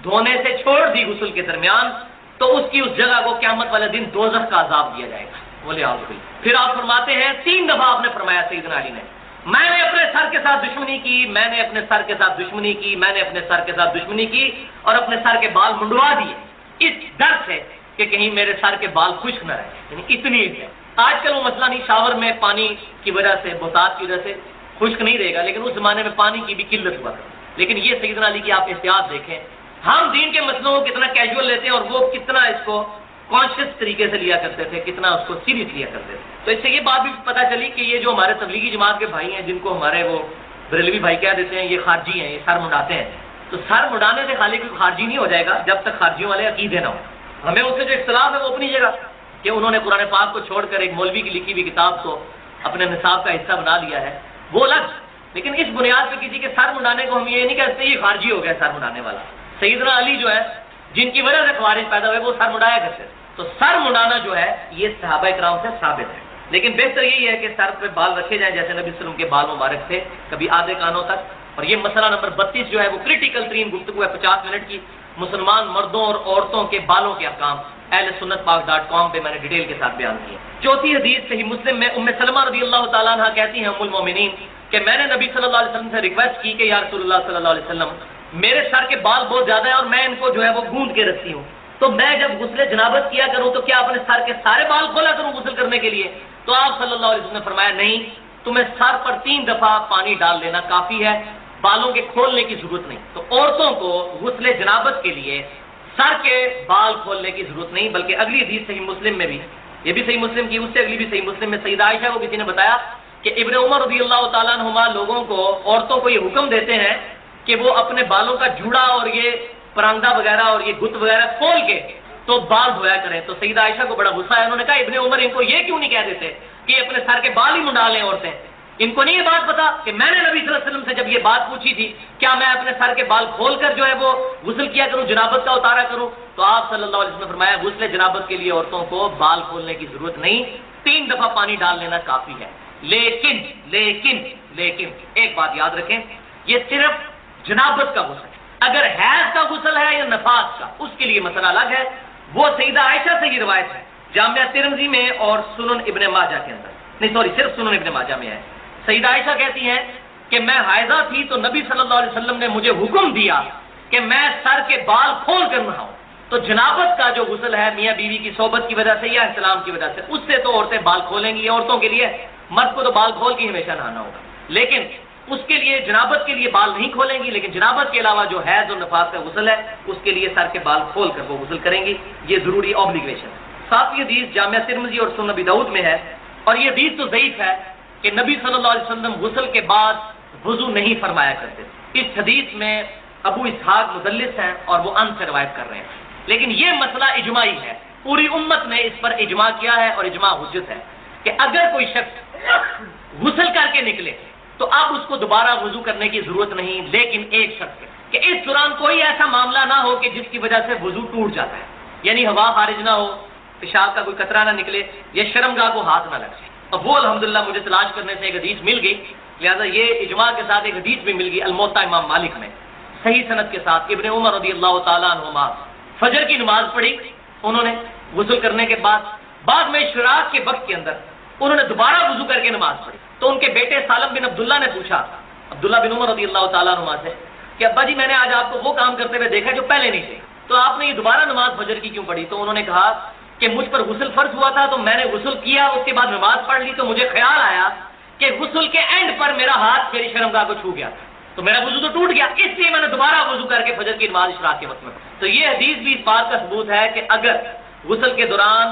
دھونے سے چھوڑ دی غسل کے درمیان تو اس کی اس جگہ کو قیامت والے دن دوزخ کا عذاب دیا جائے گا. بولے آپ. پھر آپ فرماتے ہیں 3 دفعہ آپ نے فرمایا سیدنا علی نے، میں نے اپنے سر کے ساتھ دشمنی کی، میں نے اپنے سر کے ساتھ دشمنی کی، میں نے اپنے سر کے ساتھ دشمنی کی اور اپنے سر کے بال منڈوا دیے اس ڈر سے کہ کہیں میرے سر کے بال خشک نہ رہے. یعنی اتنی ہے. آج کل وہ مسئلہ نہیں، شاور میں پانی کی وجہ سے، بہتات کی وجہ سے خشک نہیں رہے گا، لیکن اس زمانے میں پانی کی بھی قلت ہوا تھا. لیکن یہ سیدنا علی کی آپ احتیاط دیکھیں، ہم دین کے مسئلوں کو کتنا کیجول لیتے ہیں اور وہ کتنا اس کو کانشیس طریقے سے لیا کرتے تھے، کتنا اس کو سیریس لیا کرتے تھے. تو اس سے یہ بات بھی پتہ چلی کہ یہ جو ہمارے تبلیغی جماعت کے بھائی ہیں جن کو ہمارے وہ بریلوی بھائی کہہ دیتے ہیں یہ خارجی ہیں، یہ سر مڈاتے ہیں، تو سر مڈانے سے خالی کوئی خارجی نہیں ہو جائے گا جب تک خارجیوں والے عقیدے نہ ہو. ہمیں اس سے جو اختلاف ہے وہ اپنی جگہ کہ انہوں نے قرآن پاک کو چھوڑ کر ایک مولوی کی لکھی ہوئی کتاب کو اپنے نصاب کا حصہ بنا لیا ہے، وہ الگ. لیکن اس بنیاد پہ کسی کے سر مڈانے کو ہم یہ نہیں کہتے یہ خارجی ہو گیا سر مڈانے والا. سیدنا علی جو ہے جن کی وجہ سے خوارج پیدا ہوئے وہ سر مڈایا کرتے، تو سر مڈانا جو ہے یہ صحابہ کرام سے ثابت ہے. لیکن بہتر یہی ہے کہ سر پہ بال رکھے جائیں جیسے نبی صلی اللہ علیہ وسلم کے بال مبارک تھے، کبھی آدھے کانوں تک. اور یہ مسئلہ نمبر 32 جو ہے وہ کریٹیکل ترین گفتگو ہے 50 منٹ کی، مسلمان مردوں اور عورتوں کے بالوں کے احکام. اہل سنت پاک.com پہ میں نے ڈیٹیل کے ساتھ بیان کیا. چوتھی حدیث صحیح مسلم میں ام سلمہ رضی اللہ تعالیٰ عنہ کہتی ہیں ام المومنین کہ میں نے نبی صلی اللہ علیہ وسلم سے ریکویسٹ کی کہ یا رسول اللہ صلی اللہ علیہ وسلم میرے سر کے بال بہت زیادہ ہیں اور میں ان کو جو ہے وہ گوندھ کے رکھتی ہوں، تو میں جب غسل جنابت کیا کروں تو کیا اپنے سر کے سارے بال کھولا کروں غسل کرنے کے لیے؟ تو آپ صلی اللہ علیہ وسلم نے فرمایا نہیں، تمہیں سر پر 3 دفعہ پانی ڈال لینا کافی ہے، بالوں کے کھولنے کی ضرورت نہیں. تو عورتوں کو غسل جنابت کے لیے سر کے بال کھولنے کی ضرورت نہیں. بلکہ اگلی حدیث صحیح مسلم میں بھی، یہ بھی صحیح مسلم کی، اس سے اگلی بھی صحیح مسلم میں سیدہ عائشہ کو کسی نے بتایا کہ ابن عمر رضی اللہ تعالیٰ عنہما لوگوں کو، عورتوں کو یہ حکم دیتے ہیں کہ وہ اپنے بالوں کا جوڑا اور یہ پراندہ وغیرہ اور یہ گت وغیرہ کھول کے تو بال دھویا کریں. تو سیدہ عائشہ کو بڑا غصہ ہے. انہوں نے کہا ابن عمر ان کو یہ کیوں نہیں کہہ دیتے کہ یہ اپنے سر کے بال ہی منڈا لیں عورتیں؟ ان کو نہیں یہ بات پتا کہ میں نے نبی صلی اللہ علیہ وسلم سے جب یہ بات پوچھی تھی کیا میں اپنے سر کے بال کھول کر جو ہے وہ غسل کیا کروں، جنابت کا اتارا کروں؟ تو آپ صلی اللہ علیہ وسلم نے فرمایا غسل جنابت کے لیے عورتوں کو بال کھولنے کی ضرورت نہیں، 3 دفعہ پانی ڈال لینا کافی ہے. لیکن لیکن لیکن ایک بات یاد رکھیں، یہ صرف جنابت کا غسل. اگر حیض کا غسل ہے یا نفاس کا، اس کے لیے مسئلہ الگ ہے. وہ سیدہ عائشہ سے یہ روایت ہے جامعہ ترمذی میں اور سنن ابن ماجہ کے اندر، نہیں سوری صرف سنن ابن ماجہ میں ہے. سیدہ عائشہ کہتی ہیں کہ میں حائضہ تھی تو نبی صلی اللہ علیہ وسلم نے مجھے حکم دیا کہ میں سر کے بال کھول کر نہاؤں. تو جنابت کا جو غسل ہے میاں بیوی کی صحبت کی وجہ سے یا احتلام کی وجہ سے، اس سے تو عورتیں بال کھولیں گی. عورتوں کے لیے مرد کو تو بال کھول کے ہمیشہ نہانا ہوگا، لیکن اس کے لیے جنابت کے لیے بال نہیں کھولیں گی. لیکن جنابت کے علاوہ جو حیض اور نفاس کا غسل ہے اس کے لیے سر کے بال کھول کر وہ غسل کریں گی. یہ ضروری اوبلیگیشن ہے. 7ویں حدیث جامعہ ترمذی اور سنن ابی داؤد میں ہے، اور یہ حدیث تو ضعیف ہے کہ نبی صلی اللہ علیہ وسلم غسل کے بعد وضو نہیں فرمایا کرتے. اس حدیث میں ابو اسحاق مدلس ہیں اور وہ ان سے روایت کر رہے ہیں. لیکن یہ مسئلہ اجماعی ہے، پوری امت نے اس پر اجماع کیا ہے اور اجماع حجت ہے کہ اگر کوئی شخص غسل کر کے نکلے تو اب اس کو دوبارہ وضو کرنے کی ضرورت نہیں. لیکن ایک شرط ہے کہ اس دوران کوئی ایسا معاملہ نہ ہو کہ جس کی وجہ سے وضو ٹوٹ جاتا ہے، یعنی ہوا خارج نہ ہو، پیشاب کا کوئی قطرہ نہ نکلے، یا شرمگاہ کو ہاتھ نہ لگ جائے. اب وہ الحمدللہ مجھے تلاش کرنے سے ایک حدیث مل گئی، لہذا یہ اجماع کے ساتھ ایک حدیث بھی مل گئی الموطا امام مالک میں صحیح سند کے ساتھ. ابن عمر رضی اللہ تعالیٰ عنہما فجر کی نماز پڑھی انہوں نے غسل کرنے کے بعد میں اشراق کے وقت کے اندر انہوں نے دوبارہ وضو کر کے نماز پڑھی. تو ان کے بیٹے سالم بن عبداللہ نے پوچھا عبداللہ بن عمر رضی اللہ تعالیٰ عنہما سے کہ ابا جی میں نے آج آپ کو وہ کام کرتے ہوئے دیکھا جو پہلے نہیں تھے، تو آپ نے یہ دوبارہ نماز فجر کی کیوں پڑھی؟ تو انہوں نے کہا کہ مجھ پر غسل فرض ہوا تھا تو میں نے غسل کیا، اس کے بعد نماز پڑھ لی، تو مجھے خیال آیا کہ غسل کے اینڈ پر میرا ہاتھ میری شرمگاہ کو چھو گیا تو میرا وضو تو ٹوٹ گیا، اس لیے میں نے دوبارہ وضو کر کے فجر کی نماز اشراق کے وقت میں پڑھی. تو یہ حدیث بھی اس بات کا ثبوت ہے کہ اگر غسل کے دوران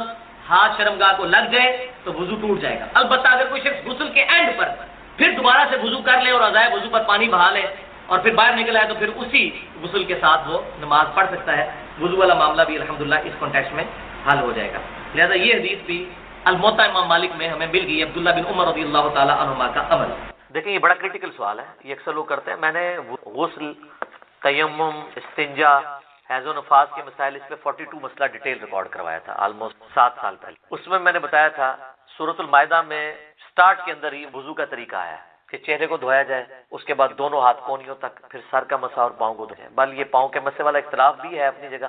ہاتھ شرمگاہ کو لگ جائے تو وضو ٹوٹ جائے گا. البتہ اگر کوئی شخص غسل کے اینڈ پر پھر دوبارہ سے وضو کر لے اور ازائے وضو پر پانی بہا لے اور پھر باہر نکل آئے تو پھر اسی غسل کے ساتھ وہ نماز پڑھ سکتا ہے. وضو والا معاملہ بھی الحمدللہ اس کانٹیکسٹ میں حل ہو جائے گا. لہذا یہ حدیث بھی الموطا امام مالک میں ہمیں مل گئی عبداللہ بن عمر رضی اللہ تعالی عنہما کا عمل. دیکھیں یہ بڑا کریٹیکل سوال ہے، یہ اکثر لوگ کرتے ہیں. میں نے غسل، تیمم، استنجا، حیض و نفاس کے مسائل اس پہ 42 مسئلہ ڈیٹیل ریکارڈ کروایا تھا آلموسٹ 7 سال پہلے. اس میں نے بتایا تھا سورۃ المائدہ میں سٹارٹ کے اندر ہی وضو کا طریقہ آیا ہے کہ چہرے کو دھویا جائے، اس کے بعد دونوں ہاتھ کونیوں تک، پھر سر کا مسح اور پاؤں کو دھویا. بل یہ پاؤں کے مسح والا اختلاف بھی ہے اپنی جگہ.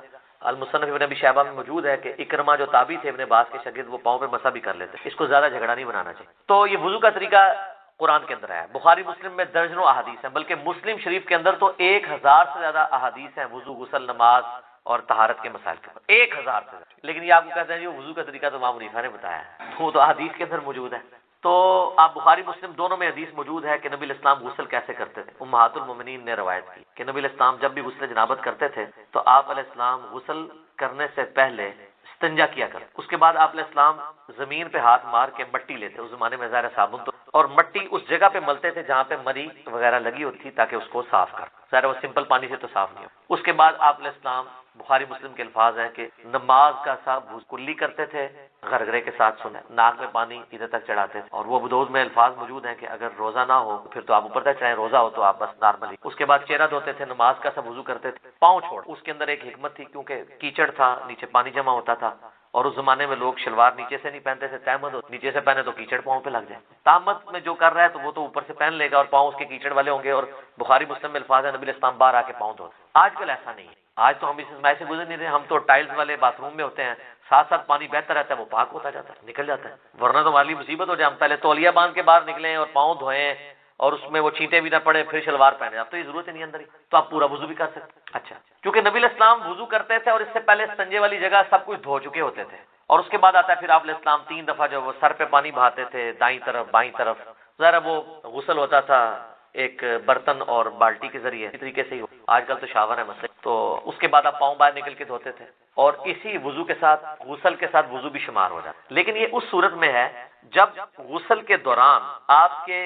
المصنف ابن ابی شیبہ میں موجود ہے کہ اکرمہ جو تابعی تھے ابن عباس کے شاگرد وہ پاؤں پہ مسح بھی کر لیتے. اس کو زیادہ جھگڑا نہیں بنانا چاہیے. تو یہ وضو کا طریقہ قرآن کے اندر ہے، بخاری مسلم میں درجنوں احادیث ہیں، بلکہ مسلم شریف کے اندر تو 1000 سے زیادہ احادیث ہیں وضو، غسل، نماز اور طہارت کے مسائل کے اوپر. 1000 سے زیادہ. لیکن یہ آپ کو کہتے ہیں جو وضو کا طریقہ تو امام حنیفہ نے بتایا ہے، وہ تو احادیث کے اندر موجود ہے. تو آپ بخاری مسلم دونوں میں حدیث موجود ہے کہ نبی علیہ السلام غسل کیسے کرتے تھے. امہات المومنین نے روایت کی کہ نبی علیہ السلام جب بھی غسل جنابت کرتے تھے تو آپ علیہ السلام غسل کرنے سے پہلے استنجا کیا کرتے. اس کے بعد آپ علیہ السلام زمین پہ ہاتھ مار کے مٹی لیتے، اس زمانے میں ظاہر صابن تو، اور مٹی اس جگہ پہ ملتے تھے جہاں پہ مری وغیرہ لگی ہوتی تھی تاکہ اس کو صاف کر. ظاہر وہ سمپل پانی سے تو صاف نہیں ہو. اس کے بعد آپ علیہ السلام بخاری مسلم کے الفاظ ہیں کہ نماز کا صاف کلی کرتے تھے، غرغرے کے ساتھ سنے، ناک میں پانی ادھر تک چڑھاتے تھے. اور وہ ابو داؤد میں الفاظ موجود ہیں کہ اگر روزہ نہ ہو پھر تو آپ اوپر تک چڑھائیں، روزہ ہو تو آپ بس نارملی. اس کے بعد چہرہ دھوتے تھے، نماز کا سب وضو کرتے تھے پاؤں چھوڑ. اس کے اندر ایک حکمت تھی کیونکہ کیچڑ تھا، نیچے پانی جمع ہوتا تھا، اور اس زمانے میں لوگ شلوار نیچے سے نہیں پہنتے تھے، تہمد نیچے سے پہنے تو کیچڑ پاؤں پہ لگ جائے. تہمد میں جو کر رہا ہے تو وہ تو اوپر سے پہن لے گا اور پاؤں اس کے کیچڑ والے ہوں گے. اور بخاری مسلم میں الفاظ ہے نبی علیہ السلام باہر آ کے پاؤں دھوتے. آج کل ایسا نہیں ہے. آج تو ہم اس اسماعیل سے گزر نہیں رہے، ہم تو ٹائلز والے باتھ روم میں ہوتے ہیں، ساتھ ساتھ پانی بہتا رہتا ہے، وہ پاک ہوتا جاتا ہے، نکل جاتا ہے. ورنہ تو ہماری مصیبت ہو جائے، ہم پہلے تولیہ باندھ کے باہر نکلیں اور پاؤں دھوئیں اور اس میں وہ چینٹے بھی نہ پڑے پھر شلوار پہنے. اب تو یہ ضرورت ہی نہیں اندر ہی، تو آپ پورا وضو بھی کر سکتے. اچھا، کیونکہ نبی علیہ السلام وضو کرتے تھے اور اس سے پہلے استنجے والی جگہ سب کچھ دھو چکے ہوتے تھے. اور اس کے بعد آتا ہے پھر آپ علیہ السلام 3 دفعہ جو وہ سر پہ پانی بہاتے تھے، دائیں طرف بائیں طرف. ذرا وہ غسل ہوتا تھا ایک برتن اور بالٹی کے ذریعے، اس طریقے سے ہی. آج کل تو شاور ہے مسئلہ. تو اس کے بعد آپ پاؤں باہر نکل کے دھوتے تھے اور اسی وضو کے ساتھ غسل کے ساتھ وضو بھی شمار ہو جاتا. لیکن یہ اس صورت میں ہے جب غسل کے دوران آپ کے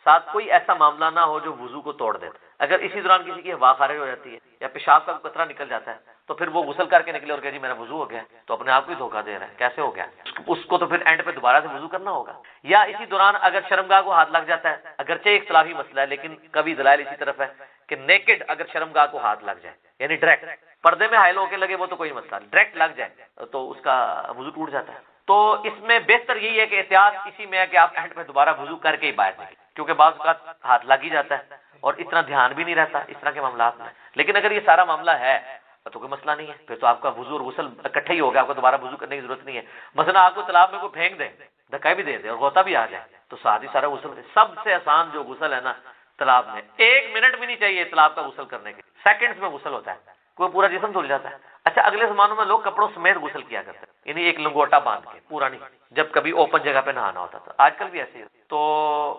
ساتھ کوئی ایسا معاملہ نہ ہو جو وضو کو توڑ دے. اگر اسی دوران کسی کی ہوا خارج ہو جاتی ہے یا پیشاب کا قطرہ نکل جاتا ہے تو تو پھر وہ غسل کر کے نکلے اور کہ جی میرا وضو ہو گیا، تو اپنے آپ کو ہی دھوکہ دے رہا ہے، کیسے ہو گیا؟ اس کو تو پھر اینڈ پہ دوبارہ سے وضو کرنا ہوگا۔ یا اسی دوران اگر شرمگاہ کو ہاتھ لگ جاتا ہے، اگرچہ ایک اختلافی مسئلہ ہے لیکن کبھی دلائل اسی طرف ہے کہ نیکڈ اگر شرمگاہ کو ہاتھ لگ جائے، یعنی ڈائریکٹ پردے میں حائل ہو کے لگے وہ تو کوئی مسئلہ، ڈائریکٹ لگ جائے تو اس کا وضو ٹوٹ جاتا ہے۔ تو اس میں بہتر یہی ہے کہ احتیاط اسی میں ہے کہ آپ اینڈ پہ دوبارہ وضو کر کے ہی باہر نکلیں، کیونکہ بعض اوقات ہاتھ لگ ہی جاتا ہے اور اتنا دھیان بھی نہیں رہتا اس طرح کے معاملات میں۔ لیکن اگر یہ سارا معاملہ ہے تو کوئی مسئلہ نہیں ہے، پھر تو آپ کا وضو اور غسل اکٹھے ہی ہوگا، آپ کو دوبارہ وضو کرنے کی ضرورت نہیں ہے۔ مثلا آپ کو تالاب میں کوئی پھینک دے، دھکا بھی دے دے اور غوطہ بھی آ جائے تو ساتھ ہی سارا غسل۔ سب سے آسان جو غسل ہے نا تالاب میں، 1 منٹ بھی نہیں چاہیے تالاب کا غسل کرنے کے، سیکنڈز میں غسل ہوتا ہے، کوئی پورا جسم دھل جاتا ہے۔ اچھا اگلے زمانوں میں لوگ کپڑوں سمیت غسل کیا کرتے ہیں، یعنی ایک لنگوٹا باندھ کے، پورا نہیں، جب کبھی اوپن جگہ پہ نہانا ہوتا تھا۔ آج کل بھی ایسے ہی تو،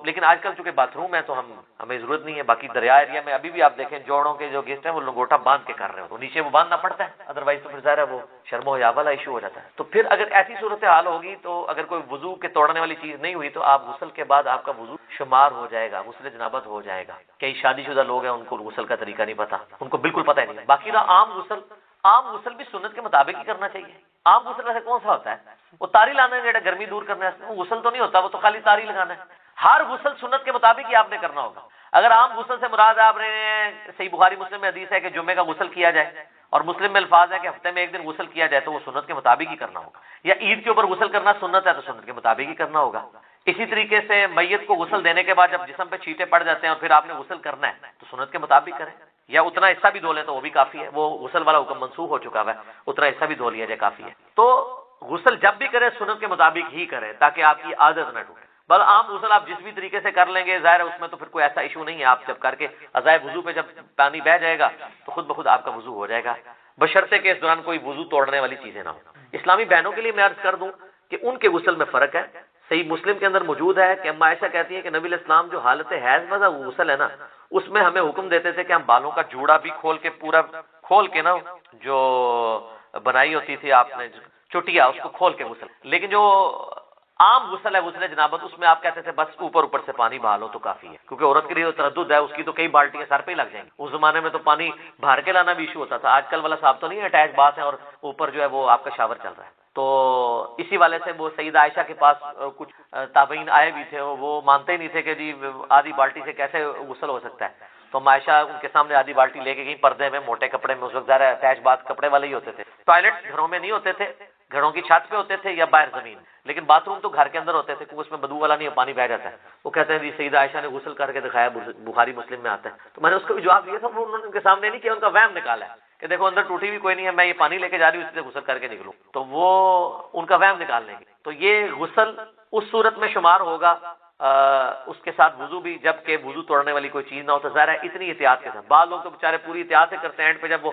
لیکن آج کل چونکہ باتھ روم ہے تو ہمیں ضرورت نہیں ہے۔ باقی دریا ایریا میں ابھی بھی آپ دیکھیں جوڑوں کے جو گیسٹ ہیں وہ لنگوٹا باندھ کے کر رہے ہو تو نیچے وہ باندھنا پڑتا ہے، ادروائز تو پھر ظاہر ہے وہ شرم و حیا والا ایشو ہو جاتا ہے۔ تو پھر اگر ایسی صورتحال ہوگی تو اگر کوئی وضو کے توڑنے والی چیز نہیں ہوئی تو آپ غسل کے بعد آپ کا وضو شمار ہو جائے گا، غسل جنابت ہو جائے گا۔ کئی شادی شدہ لوگ ہیں ان کو غسل کا طریقہ نہیں پتا، ان کو بالکل پتہ ہی نہیں۔ باقی رہا عام غسل بھی سنت کے مطابق ہی کرنا چاہیے۔ عام غسل ویسے کون سا ہوتا ہے؟ وہ تاری لانا ہے، گرمی دور کرنے سے، وہ غسل تو نہیں ہوتا، وہ تو خالی تاری لگانا ہے۔ ہر غسل سنت کے مطابق ہی آپ نے کرنا ہوگا۔ اگر عام غسل سے مراد آپ نے، صحیح بخاری مسلم میں حدیث ہے کہ جمعے کا غسل کیا جائے اور مسلم میں الفاظ ہے کہ ہفتے میں 1 دن غسل کیا جائے تو وہ سنت کے مطابق ہی کرنا ہوگا۔ یا عید کے اوپر غسل کرنا سنت ہے تو سنت کے مطابق ہی کرنا ہوگا۔ اسی طریقے سے میت کو غسل دینے کے بعد جب جسم پہ چھینٹے پڑ جاتے ہیں اور پھر آپ نے غسل کرنا ہے تو سنت کے مطابق کریں، یا اتنا حصہ بھی دھو لیں تو وہ بھی کافی ہے، وہ غسل والا حکم منسوخ ہو چکا ہے، اتنا حصہ بھی دھو لیا جائے کافی ہے۔ تو غسل جب بھی کریں سنت کے مطابق ہی کریں تاکہ آپ کی عادت نہ ٹوٹے۔ بل عام غسل آپ جس بھی طریقے سے کر لیں گے ظاہر ہے اس میں تو پھر کوئی ایسا ایشو نہیں ہے، آپ جب کر کے ازائے وضو پہ جب پانی بہہ جائے گا تو خود بخود آپ کا وضو ہو جائے گا، بشرطے کہ اس دوران کوئی وضو توڑنے والی چیزیں نہ ہوں۔ اسلامی بہنوں کے لیے میں عرض کر دوں کہ ان کے غسل میں فرق ہے۔ صحیح مسلم کے اندر موجود ہے کہ اما عائشہ کہتی ہیں کہ نبی علیہ السلام جو حالت حیض والا غسل ہے نا اس میں ہمیں حکم دیتے تھے کہ ہم بالوں کا جوڑا بھی کھول کے، پورا کھول کے نا، جو بنائی ہوتی تھی آپ نے چٹیا اس کو کھول کے غسل، لیکن جو عام غسل ہے غسل جنابت اس میں آپ کہتے تھے بس اوپر سے پانی بہا لو تو کافی ہے، کیونکہ عورت کے لیے تردد ہے، اس کی تو کئی بالٹیاں سر پہ ہی لگ جائیں گی۔ اس زمانے میں تو پانی بھر کے لانا بھی ایشو ہوتا تھا، آج کل والا صاحب تو نہیں ہے، اٹیچ باتھ ہے اور اوپر جو ہے وہ آپ کا شاور چل رہا ہے۔ تو اسی والے سے وہ سیدہ عائشہ کے پاس کچھ تابعین آئے بھی تھے، وہ مانتے ہی نہیں تھے کہ جی آدھی بالٹی سے کیسے غسل ہو سکتا ہے۔ تو عائشہ ان کے سامنے آدھی بالٹی لے کے گئی، پردے میں موٹے کپڑے میں، اس وقت ذرا اٹیچ باتھ کپڑے والے ہی ہوتے تھے، ٹوائلٹ گھروں میں نہیں ہوتے تھے، گھروں کی چھت پہ ہوتے تھے یا باہر زمین، لیکن باتھ روم تو گھر کے اندر ہوتے تھے کیونکہ اس میں بدبو والا نہیں ہے، پانی بہ جاتا ہے۔ وہ کہتے ہیں جی سیدہ عائشہ نے غسل کر کے دکھایا، بخاری مسلم میں آتا ہے۔ تو میں نے اس کو بھی جواب دیا تھا، انہوں نے ان کے سامنے نہیں کیا، ان کا وہم نکالا ہے کہ دیکھو اندر ٹوٹی بھی کوئی نہیں ہے، میں یہ پانی لے کے جا رہی ہوں اس سے غسل کر کے نکلوں، تو وہ ان کا وہم نکالنے کی۔ تو یہ غسل اس صورت میں شمار ہوگا، اس کے ساتھ وضو بھی، جب کہ وضو توڑنے والی کوئی چیز نہ ہو تو ظاہر ہے اتنی احتیاط کے ساتھ۔ بعض لوگ تو بیچارے پوری احتیاط سے کرتے ہیں، اینڈ پہ جب وہ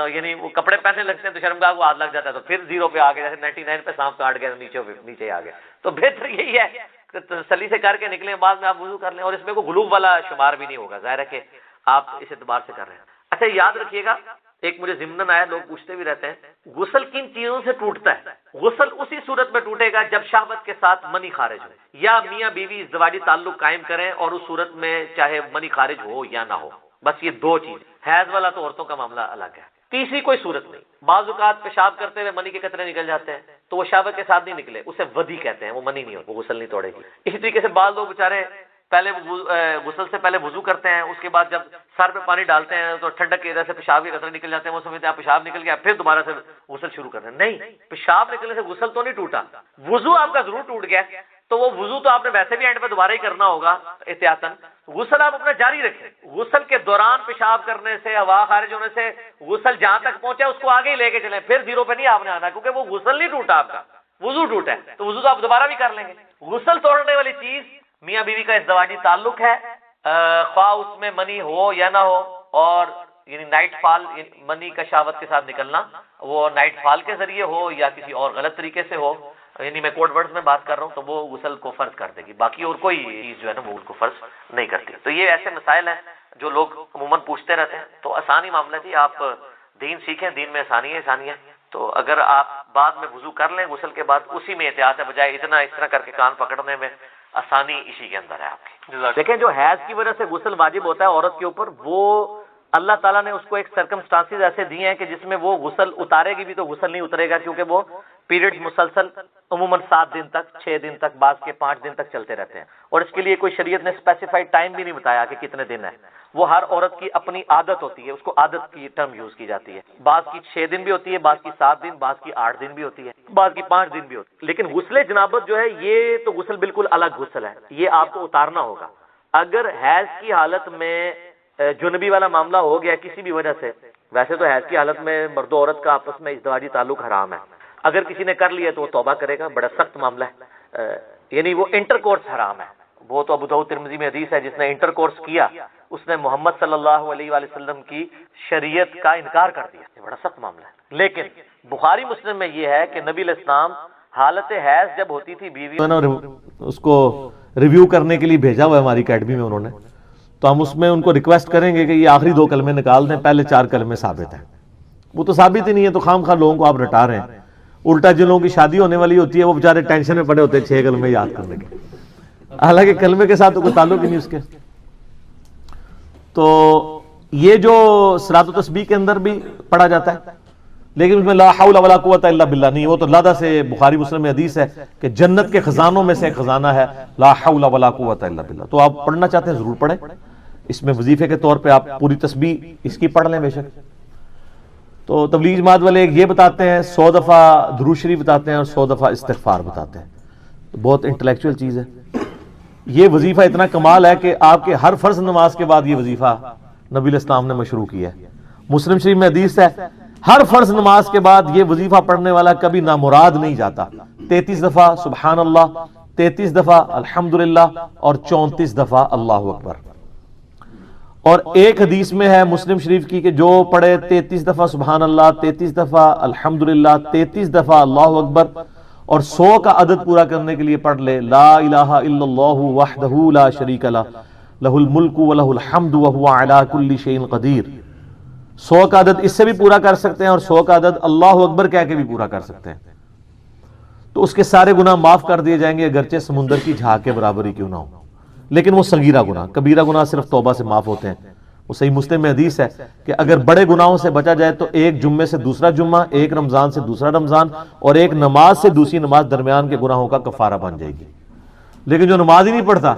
یعنی وہ کپڑے پہننے لگتے ہیں تو شرمگاہ کو ہاتھ لگ جاتا ہے تو پھر 0 پہ آ گیا، جیسے 99 پہ سانپ کاٹ گیا تو نیچے آ گیا۔ تو بہتر یہی ہے کہ تسلی سے کر کے نکلیں، بعد میں آپ وضو کر لیں، اور اس میں کوئی غلوب والا شمار بھی نہیں ہوگا، ظاہر ہے کہ آپ اس اعتبار سے کر رہے ہیں۔ اچھا یاد رکھیے گا، ایک مجھے ضمن آیا، لوگ پوچھتے بھی رہتے ہیں غسل کن چیزوں سے ٹوٹتا ہے؟ غسل اسی صورت میں ٹوٹے گا جب شہوت کے ساتھ منی خارج ہو، یا میاں بیوی ازدواجی تعلق قائم کریں اور اس صورت میں چاہے منی خارج ہو یا نہ ہو، بس یہ 2 چیز۔ حیض والا تو عورتوں کا معاملہ الگ ہے، تیسری کوئی صورت نہیں۔ بعض اوقات پیشاب کرتے ہوئے منی کے قطرے نکل جاتے ہیں تو وہ شہوت کے ساتھ نہیں نکلے، اسے ودی کہتے ہیں، وہ منی نہیں ہوتی، وہ غسل نہیں توڑے گی۔ اسی طریقے سے بعض لوگ بیچارے پہلے غسل سے پہلے وضو کرتے ہیں، اس کے بعد جب سر پہ پانی ڈالتے ہیں تو ٹھنڈک کی وجہ سے پیشاب کے قطرے نکل جاتے ہیں، وہ سمجھتے ہیں پیشاب نکل گیا پھر دوبارہ سے غسل شروع کرتے ہیں۔ نہیں، پیشاب نکلنے سے غسل تو نہیں ٹوٹا، وضو آپ کا ضرور ٹوٹ گیا، تو وہ وضو تو آپ نے ویسے بھی اینڈ پہ دوبارہ ہی کرنا ہوگا احتیاطاً۔ غسل آپ اپنا جاری رکھیں، غسل کے دوران پیشاب کرنے سے، ہوا خارج ہونے سے غسل جہاں تک پہنچا اس کو آگے ہی لے کے چلیں، پھر 0 پہ نہیں آپ نے آنا، کیونکہ وہ غسل نہیں ٹوٹا، آپ کا وضو ٹوٹا ہے، تو وضو تو آپ دوبارہ بھی کر لیں گے۔ غسل توڑنے والی چیز میاں بیوی کا ازدواجی تعلق ہے، خواہ اس میں منی ہو یا نہ ہو، اور یعنی نائٹ فال، منی کا شہوت کے ساتھ نکلنا وہ نائٹ فال کے ذریعے ہو یا کسی اور غلط طریقے سے ہو، یعنی میں کوڈ ورڈز میں بات کر رہا ہوں، تو وہ غسل کو فرض کر دے گی، باقی اور کوئی چیز جو ہے نا وہ اس کو فرض نہیں کرتی۔ تو یہ ایسے مسائل ہیں جو لوگ عموماً پوچھتے رہتے ہیں، تو آسانی معاملہ جی، آپ دین سیکھیں، دین میں آسانی ہے۔ تو اگر آپ بعد میں وضو کر لیں غسل کے بعد، اسی میں احتیاط ہے، بجائے اتنا اس طرح کر کے کان پکڑنے میں، آسانی اسی کے اندر ہے آپ کی۔ لیکن جو حیض کی وجہ سے غسل واجب ہوتا ہے عورت کے اوپر، وہ اللہ تعالیٰ نے اس کو ایک سرکمسٹانسز ایسے دیے ہیں کہ جس میں وہ غسل اتارے گی بھی تو غسل نہیں اترے گا، کیونکہ وہ پیریڈ مسلسل عموماً 7 دن تک، 6 دن تک، بعض کے 5 دن تک چلتے رہتے ہیں، اور اس کے لیے کوئی شریعت نے اسپیسیفائڈ ٹائم بھی نہیں بتایا کہ کتنے دن ہے، وہ ہر عورت کی اپنی عادت ہوتی ہے، اس کو عادت کی ٹرم یوز کی جاتی ہے، بعض کی 6 دن بھی ہوتی ہے، بعض کی 7 دن، بعض کی 8 دن بھی ہوتی ہے، بعض کی 5 دن بھی ہوتی ہے۔ لیکن غسل جنابت جو ہے یہ تو غسل بالکل الگ غسل ہے، یہ آپ کو اتارنا ہوگا۔ اگر حیض کی حالت میں جنبی والا معاملہ ہو گیا کسی بھی وجہ سے، ویسے تو حیض کی حالت میں مرد و عورت کا آپس میں ازدواجی تعلق حرام ہے، اگر کسی نے کر لیا تو وہ توبہ کرے گا، بڑا سخت معاملہ ہے، یعنی وہ انٹر کورس حرام ہے، وہ تو ابو داؤد ترمذی میں حدیث ہے، جس نے انٹر کورس کیا اس نے محمد صلی اللہ علیہ وآلہ وسلم کی شریعت کا انکار کر دیا، یہ بڑا سخت معاملہ ہے۔ لیکن بخاری مسلم میں یہ ہے کہ نبی علیہ السلام حالت حیض جب ہوتی تھی بیوی اس کو ریویو کرنے کے لیے بھیجا ہوا ہے ہماری اکیڈمی میں انہوں نے، تو ہم اس میں ان کو ریکویسٹ کریں گے کہ یہ آخری 2 کلمے نکال دیں، پہلے 4 کلمے ثابت ہیں، وہ تو ثابت ہی نہیں ہے، تو خام خواہ لوگوں کو آپ رٹا رہے ہیں۔ الٹا جن لوگوں کی شادی ہونے والی ہوتی ہے وہ بیچارے ٹینشن میں پڑے ہوتے ہیں 6 کلمے یاد کرنے کے، حالانکہ کلمے کے ساتھ تو کوئی تعلق ہی نہیں اس کے۔ تو یہ جو صلاۃ و تسبیح کے اندر بھی پڑھا جاتا ہے، لیکن اس میں لا حول ولا قوت الا باللہ نہیں، وہ تو لادہ سے بخاری مسلم میں حدیث ہے کہ جنت کے خزانوں میں سے ایک خزانہ ہے لا حول ولا قوت الا باللہ، تو آپ پڑھنا چاہتے ہیں ضرور پڑھیں، اس میں وظیفے کے طور پہ آپ پوری تسبیح اس کی پڑھ لیں بے شک۔ تو تبلیغ جماعت والے یہ بتاتے ہیں 100 دفعہ درود شریف بتاتے ہیں اور 100 دفعہ استغفار بتاتے ہیں، بہت انٹلیکچوئل چیز ہے۔ یہ وظیفہ اتنا کمال ہے کہ آپ کے ہر فرض نماز کے بعد یہ وظیفہ نبی علیہ السلام نے مشروع کیا ہے۔ مسلم شریف میں حدیث ہے ہر فرض نماز کے بعد یہ وظیفہ پڑھنے والا کبھی نامراد نہیں جاتا، 33 دفعہ سبحان اللہ، 33 دفعہ الحمدللہ اور 34 دفعہ اللہ اکبر۔ اور ایک حدیث میں ہے مسلم شریف کی کہ جو پڑھے 33 دفعہ سبحان اللہ، 33 دفعہ الحمدللہ، 33 دفعہ اللہ اکبر اور 100 کا عدد پورا کرنے کے لیے پڑھ لے لا الہ الا اللہ وحدہ لا شریک لہ لہ الملک ولہ الحمد وہو علی کل شیء قدیر، 100 کا عدد اس سے بھی پورا کر سکتے ہیں اور 100 کا عدد اللہ اکبر کہہ کے بھی پورا کر سکتے ہیں، تو اس کے سارے گناہ معاف کر دیے جائیں گے، اگرچہ سمندر کی جھاگ کے برابر ہی کیوں نہ ہو، لیکن وہ صغیرہ گناہ، کبیرہ گناہ صرف توبہ سے معاف ہوتے ہیں۔ وہ صحیح مسلم میں حدیث ہے کہ اگر بڑے گناہوں سے بچا جائے تو ایک جمعے سے دوسرا جمعہ، ایک رمضان سے دوسرا رمضان اور ایک نماز سے دوسری نماز درمیان کے گناہوں کا کفارہ بن جائے گی۔ لیکن جو نماز ہی نہیں پڑھتا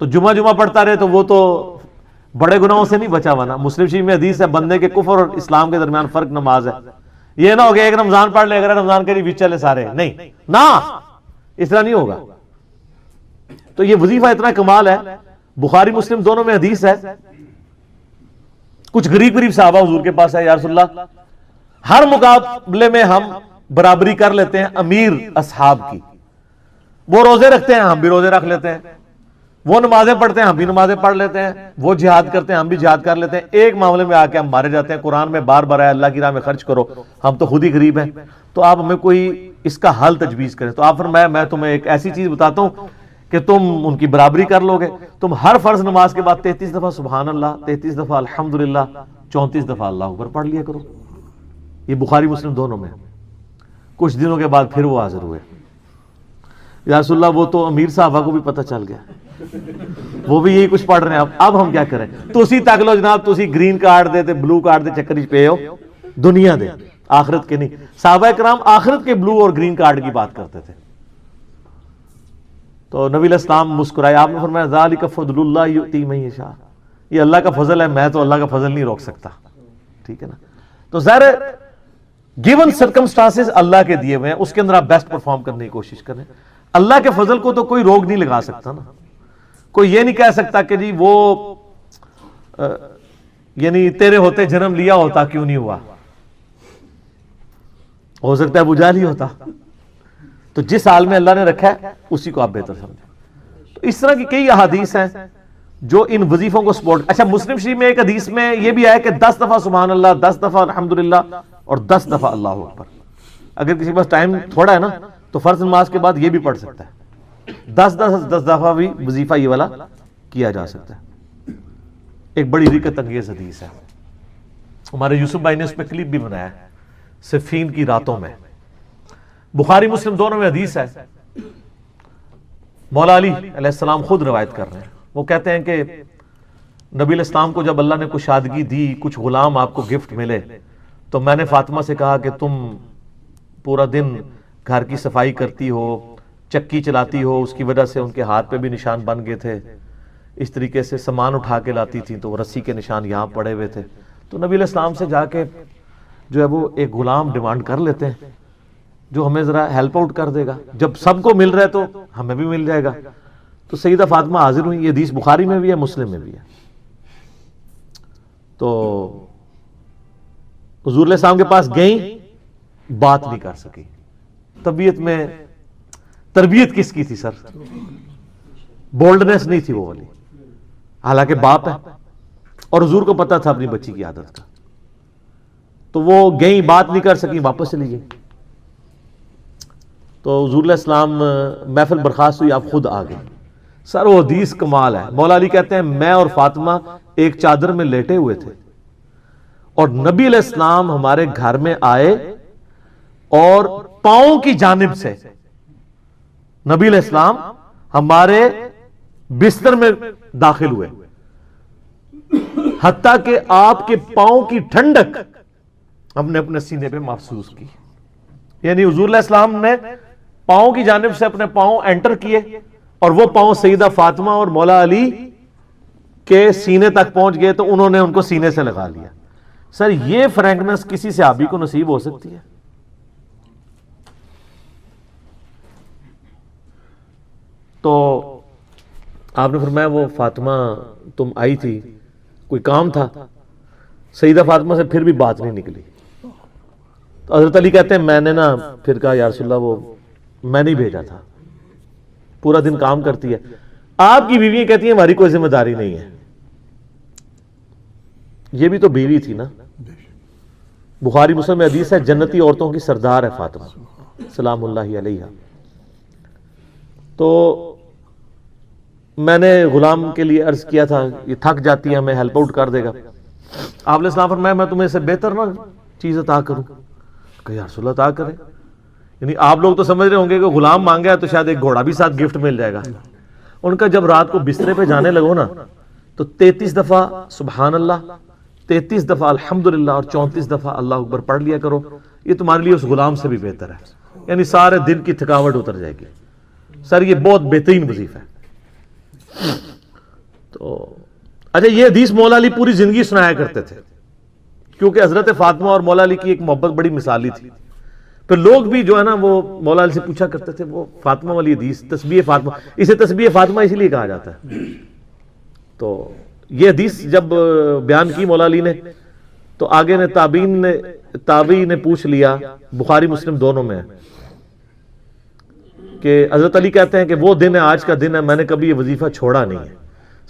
تو جمعہ پڑھتا رہے تو وہ تو بڑے گناہوں سے نہیں بچا ہوا نا۔ مسلم شریف میں حدیث ہے بندے کے کفر اور اسلام کے درمیان فرق نماز ہے، یہ نہ ہو کہ ایک رمضان پڑھ لے اگر رمضان کے لیے چلے سارے، نہیں نا، اس طرح نہیں ہوگا۔ تو یہ وظیفہ اتنا کمال ہے، بخاری مسلم دونوں میں حدیث ہے، کچھ غریب صحابہ حضور کے پاس ہے، یا رسول اللہ ہر مقابلے میں ہم برابری کر لیتے ہیں امیر اصحاب کی، وہ روزے رکھتے ہیں ہم بھی روزے رکھ لیتے ہیں، وہ نمازیں پڑھتے ہیں ہم بھی نمازیں پڑھ لیتے ہیں، وہ جہاد کرتے ہیں ہم بھی جہاد کر لیتے ہیں، ایک معاملے میں آ کے ہم مارے جاتے ہیں، قرآن میں بار بار ہے اللہ کی راہ میں خرچ کرو، ہم تو خود ہی غریب ہیں، تو آپ ہمیں کوئی اس کا حل تجویز کریں۔ تو آپ فرمایا میں تمہیں ایک ایسی چیز بتاتا ہوں کہ تم ان کی برابری کر لو گے، تم ہر فرض نماز کے بعد 33 دفعہ سبحان اللہ، 33 دفعہ الحمدللہ، 34 دفعہ اللہ اکبر پڑھ لیا کرو۔ یہ بخاری مسلم دونوں میں۔ کچھ دنوں کے بعد پھر وہ حاضر ہوئے، یا رسول اللہ وہ تو امیر صحابہ کو بھی پتہ چل گیا، وہ بھی یہی کچھ پڑھ رہے ہیں، اب ہم کیا کریں؟ تسی تک لو جناب، تسی گرین کارڈ دے تے بلو کارڈ دے چکر پے ہو، دنیا دے آخرت کے نہیں۔ صحابہ کرام آخرت کے بلو اور گرین کارڈ کی بات کرتے تھے۔ تو نبی علیہ السلام مسکرائے، آپ نے فرمایا ذالک فضل اللہ یؤتی من یشاء، یہ اللہ کا فضل ہے، میں تو اللہ کا فضل نہیں روک سکتا، ٹھیک ہے نا۔ تو ظاہر گیون سرکمسٹانسز اللہ کے دیے ہوئے ہیں، اس کے اندر آپ بیسٹ پرفارم کرنے کی کوشش کریں۔ اللہ کے فضل کو تو کوئی روک نہیں لگا سکتا نا، کوئی یہ نہیں کہہ سکتا کہ جی وہ یعنی تیرے ہوتے جنم لیا ہوتا کیوں نہیں ہوا، ہو سکتا ہے ابو جہل ہی ہوتا۔ تو جس حال میں اللہ نے رکھا ہے اسی کو آپ بہتر سمجھیں۔ تو اس طرح کی کئی احادیث ہیں جو ان وظیفوں کو سپورٹ۔ اچھا مسلم شریف میں ایک حدیث میں یہ بھی آیا کہ 10 دفعہ سبحان اللہ، 10 دفعہ الحمدللہ اور 10 دفعہ اللہ اکبر۔ اگر کسی کے پاس ٹائم تھوڑا ہے نا تو فرض نماز کے بعد یہ بھی پڑھ سکتا ہے، 10 دفعہ بھی وظیفہ یہ والا کیا جا سکتا ہے۔ ایک بڑی رکت انگیز حدیث ہے، ہمارے یوسف بھائی نے اس پہ کلپ بھی بنایا ہے، صفین کی راتوں میں، بخاری مسلم دونوں میں حدیث ہے۔ مولا علی علیہ السلام خود روایت کر رہے ہیں، وہ کہتے ہیں کہ نبی علیہ السلام کو جب اللہ نے کشادگی دی، کچھ غلام آپ کو گفٹ ملے، تو میں نے فاطمہ سے کہا کہ تم پورا دن گھر کی صفائی کرتی ہو، چکی چلاتی ہو، اس کی وجہ سے ان کے ہاتھ پہ بھی نشان بن گئے تھے، اس طریقے سے سامان اٹھا کے لاتی تھی تو وہ رسی کے نشان یہاں پڑے ہوئے تھے. تو نبی علیہ السلام سے جا کے جو ہے وہ ایک غلام ڈیمانڈ کر لیتے ہیں جو ہمیں ذرا ہیلپ آؤٹ کر دے گا، جب سب کو مل رہا ہے تو ہمیں بھی مل جائے گا. تو سیدہ فاطمہ حاضر ہوئی. یہ حدیث بخاری میں بھی ہے، مسلم میں بھی ہے. تو حضور علیہ السلام کے پاس گئیں، بات نہیں کر سکی. طبیعت میں تربیت کس کی تھی سر؟ بولڈنس نہیں تھی وہ والی، حالانکہ باپ ہے اور حضور کو پتا تھا اپنی بچی کی عادت کا. تو وہ گئیں، بات نہیں کر سکی، واپس چلی گئی. تو حضور علیہ السلام محفل برخاست ہوئی، آپ خود آ گئے. سر وہ حدیث کمال ہے. مولا علی کہتے ہیں میں اور فاطمہ ایک چادر میں لیٹے ہوئے تھے اور نبی علیہ السلام ہمارے گھر میں آئے اور پاؤں کی جانب سے نبی علیہ السلام ہمارے بستر میں داخل ہوئے، حتیٰ کہ آپ کے پاؤں کی ٹھنڈک ہم نے اپنے سینے پہ محسوس کی. یعنی حضور علیہ السلام نے پاؤں کی جانب سے اپنے پاؤں انٹر کیے اور وہ پاؤں سیدہ فاطمہ اور مولا علی کے سینے تک پہنچ گئے تو انہوں نے ان کو سینے سے لگا لیا. سر یہ فرینکنس کسی صحابی کو نصیب ہو سکتی ہے؟ تو آپ نے فرمایا وہ فاطمہ تم آئی تھی، کوئی کام تھا؟ سیدہ فاطمہ سے پھر بھی بات نہیں نکلی. تو حضرت علی کہتے ہیں میں نے نا پھر کہا یا رسول اللہ وہ میں نہیں بھیجا تھا، پورا دن کام کرتی ہے. آپ کی بیویاں کہتی ہیں ہماری کوئی ذمہ داری نہیں ہے. یہ بھی تو بیوی تھی نا. بخاری مسلم میں حدیث ہے جنتی عورتوں کی سردار ہے فاطمہ سلام اللہ علیہا. تو میں نے غلام کے لیے عرض کیا تھا یہ تھک جاتی ہے ہمیں ہیلپ آؤٹ کر دے گا. آپ علیہ السلام فرمایا میں تمہیں سے بہتر نہ چیز عطا کروں؟ کہ یا رسول اللہ عطا کرے. یعنی آپ لوگ تو سمجھ رہے ہوں گے کہ غلام مانگا ہے تو شاید ایک گھوڑا بھی ساتھ گفٹ مل جائے گا. ان کا جب رات کو بسترے پہ جانے لگو نا تو 33 دفعہ سبحان اللہ، 33 دفعہ الحمدللہ اور 34 دفعہ اللہ اکبر پڑھ لیا کرو. یہ تمہارے لیے اس غلام سے بھی بہتر ہے. یعنی سارے دن کی تھکاوٹ اتر جائے گی. سر یہ بہت بہترین وظیفہ ہے. تو اچھا یہ حدیث مولا علی پوری زندگی سنایا کرتے تھے کیونکہ حضرت فاطمہ اور مولا علی کی ایک محبت بڑی مثالی تھی. پھر لوگ بھی جو ہے نا وہ مولا علی سے پوچھا کرتے تھے وہ فاطمہ والی حدیث تسبیح فاطمہ، اسے تسبیح فاطمہ اسی لیے کہا جاتا ہے. تو یہ حدیث جب بیان کی مولا علی نے تو آگے نے تابعین نے پوچھ لیا، بخاری مسلم دونوں میں ہے کہ حضرت علی کہتے ہیں کہ وہ دن ہے آج کا دن ہے، میں نے کبھی یہ وظیفہ چھوڑا نہیں ہے.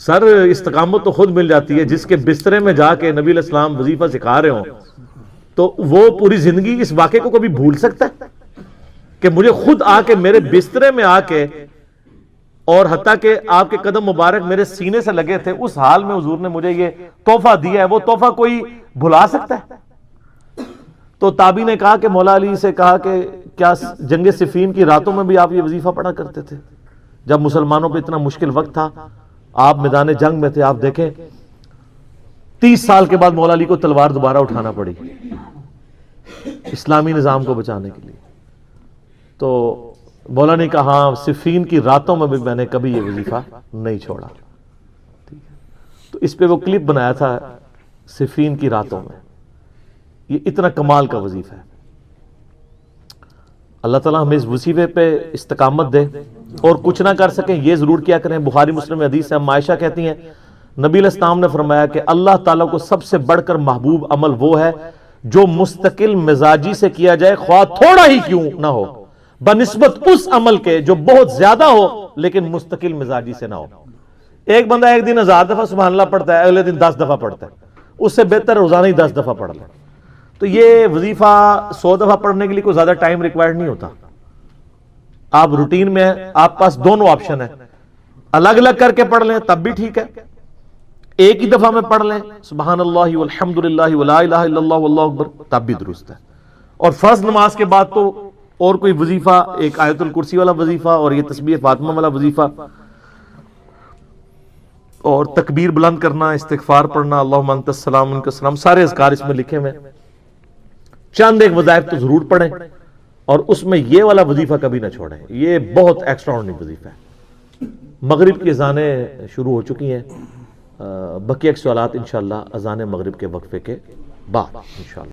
سر استقامت تو خود مل جاتی ہے. جس کے بسترے میں جا کے نبی علیہ السلام وظیفہ سکھا رہے ہوں تو وہ پوری زندگی اس واقعے کو کبھی بھول سکتا ہے کہ مجھے خود آ کے میرے بسترے میں آ کے اور حتیٰ کہ آپ کے قدم مبارک میرے سینے سے لگے تھے، اس حال میں حضور نے مجھے یہ تحفہ دیا ہے، وہ تحفہ کوئی بھلا سکتا ہے؟ تو تابعی نے کہا کہ مولا علی سے کہا کہ کیا جنگ صفین کی راتوں میں بھی آپ یہ وظیفہ پڑھا کرتے تھے جب مسلمانوں پہ اتنا مشکل وقت تھا، آپ میدان جنگ میں تھے؟ آپ دیکھیں 30 سال کے بعد مولا علی کو تلوار دوبارہ اٹھانا پڑی اسلامی نظام کو بچانے کے لیے. تو مولا نے کہا ہاں صفین کی راتوں میں بھی میں نے کبھی یہ وظیفہ نہیں چھوڑا. تو اس پہ وہ کلپ بنایا تھا صفین کی راتوں میں. یہ اتنا کمال کا وظیفہ ہے. اللہ تعالیٰ ہمیں اس وظیفے پہ استقامت دے اور کچھ نہ کر سکیں یہ ضرور کیا کریں. بخاری مسلم میں حدیث ہے، عائشہ کہتی ہیں نبی علیہ السلام نے فرمایا کہ اللہ تعالیٰ کو سب سے بڑھ کر محبوب عمل وہ ہے جو مستقل مزاجی سے کیا جائے خواہ تھوڑا ہی کیوں نہ ہو، بنسبت اس عمل کے جو بہت زیادہ ہو لیکن مستقل مزاجی سے نہ ہو. ایک بندہ ایک دن 1000 دفعہ سبحان اللہ پڑھتا ہے، اگلے دن 10 دفعہ پڑھتا ہے، اس سے بہتر روزانہ ہی 10 دفعہ پڑھ لے. تو یہ وظیفہ 100 دفعہ پڑھنے کے لیے کوئی زیادہ ٹائم ریکوائرڈ نہیں ہوتا. آپ روٹین میں ہیں، آپ پاس دونوں آپشن ہیں، الگ الگ کر کے پڑھ لیں تب بھی ٹھیک ہے، ایک ہی دفعہ میں پڑھ لیں سبحان اللہ والحمدللہ ولا الہ الا اللہ واللہ اکبر تب بھی درست ہے. اور فرض نماز کے بعد تو اور کوئی وظیفہ، ایک آیت الکرسی والا وظیفہ اور یہ تسبیح فاطمہ والا وظیفہ اور تکبیر بلند کرنا، استغفار پڑھنا، اللہم انت السلام منک السلام، سارے اذکار اس میں لکھے ہوئے ہیں۔ چند ایک وظائف تو ضرور پڑھیں، اور اس میں یہ والا وظیفہ کبھی نہ چھوڑیں، یہ بہت ایکسٹرا آرڈنری وظیفہ ہے۔ مغرب کی اذانیں شروع ہو چکی ہیں، بقیہ سوالات انشاءاللہ اذان مغرب کے وقفے کے بعد انشاءاللہ۔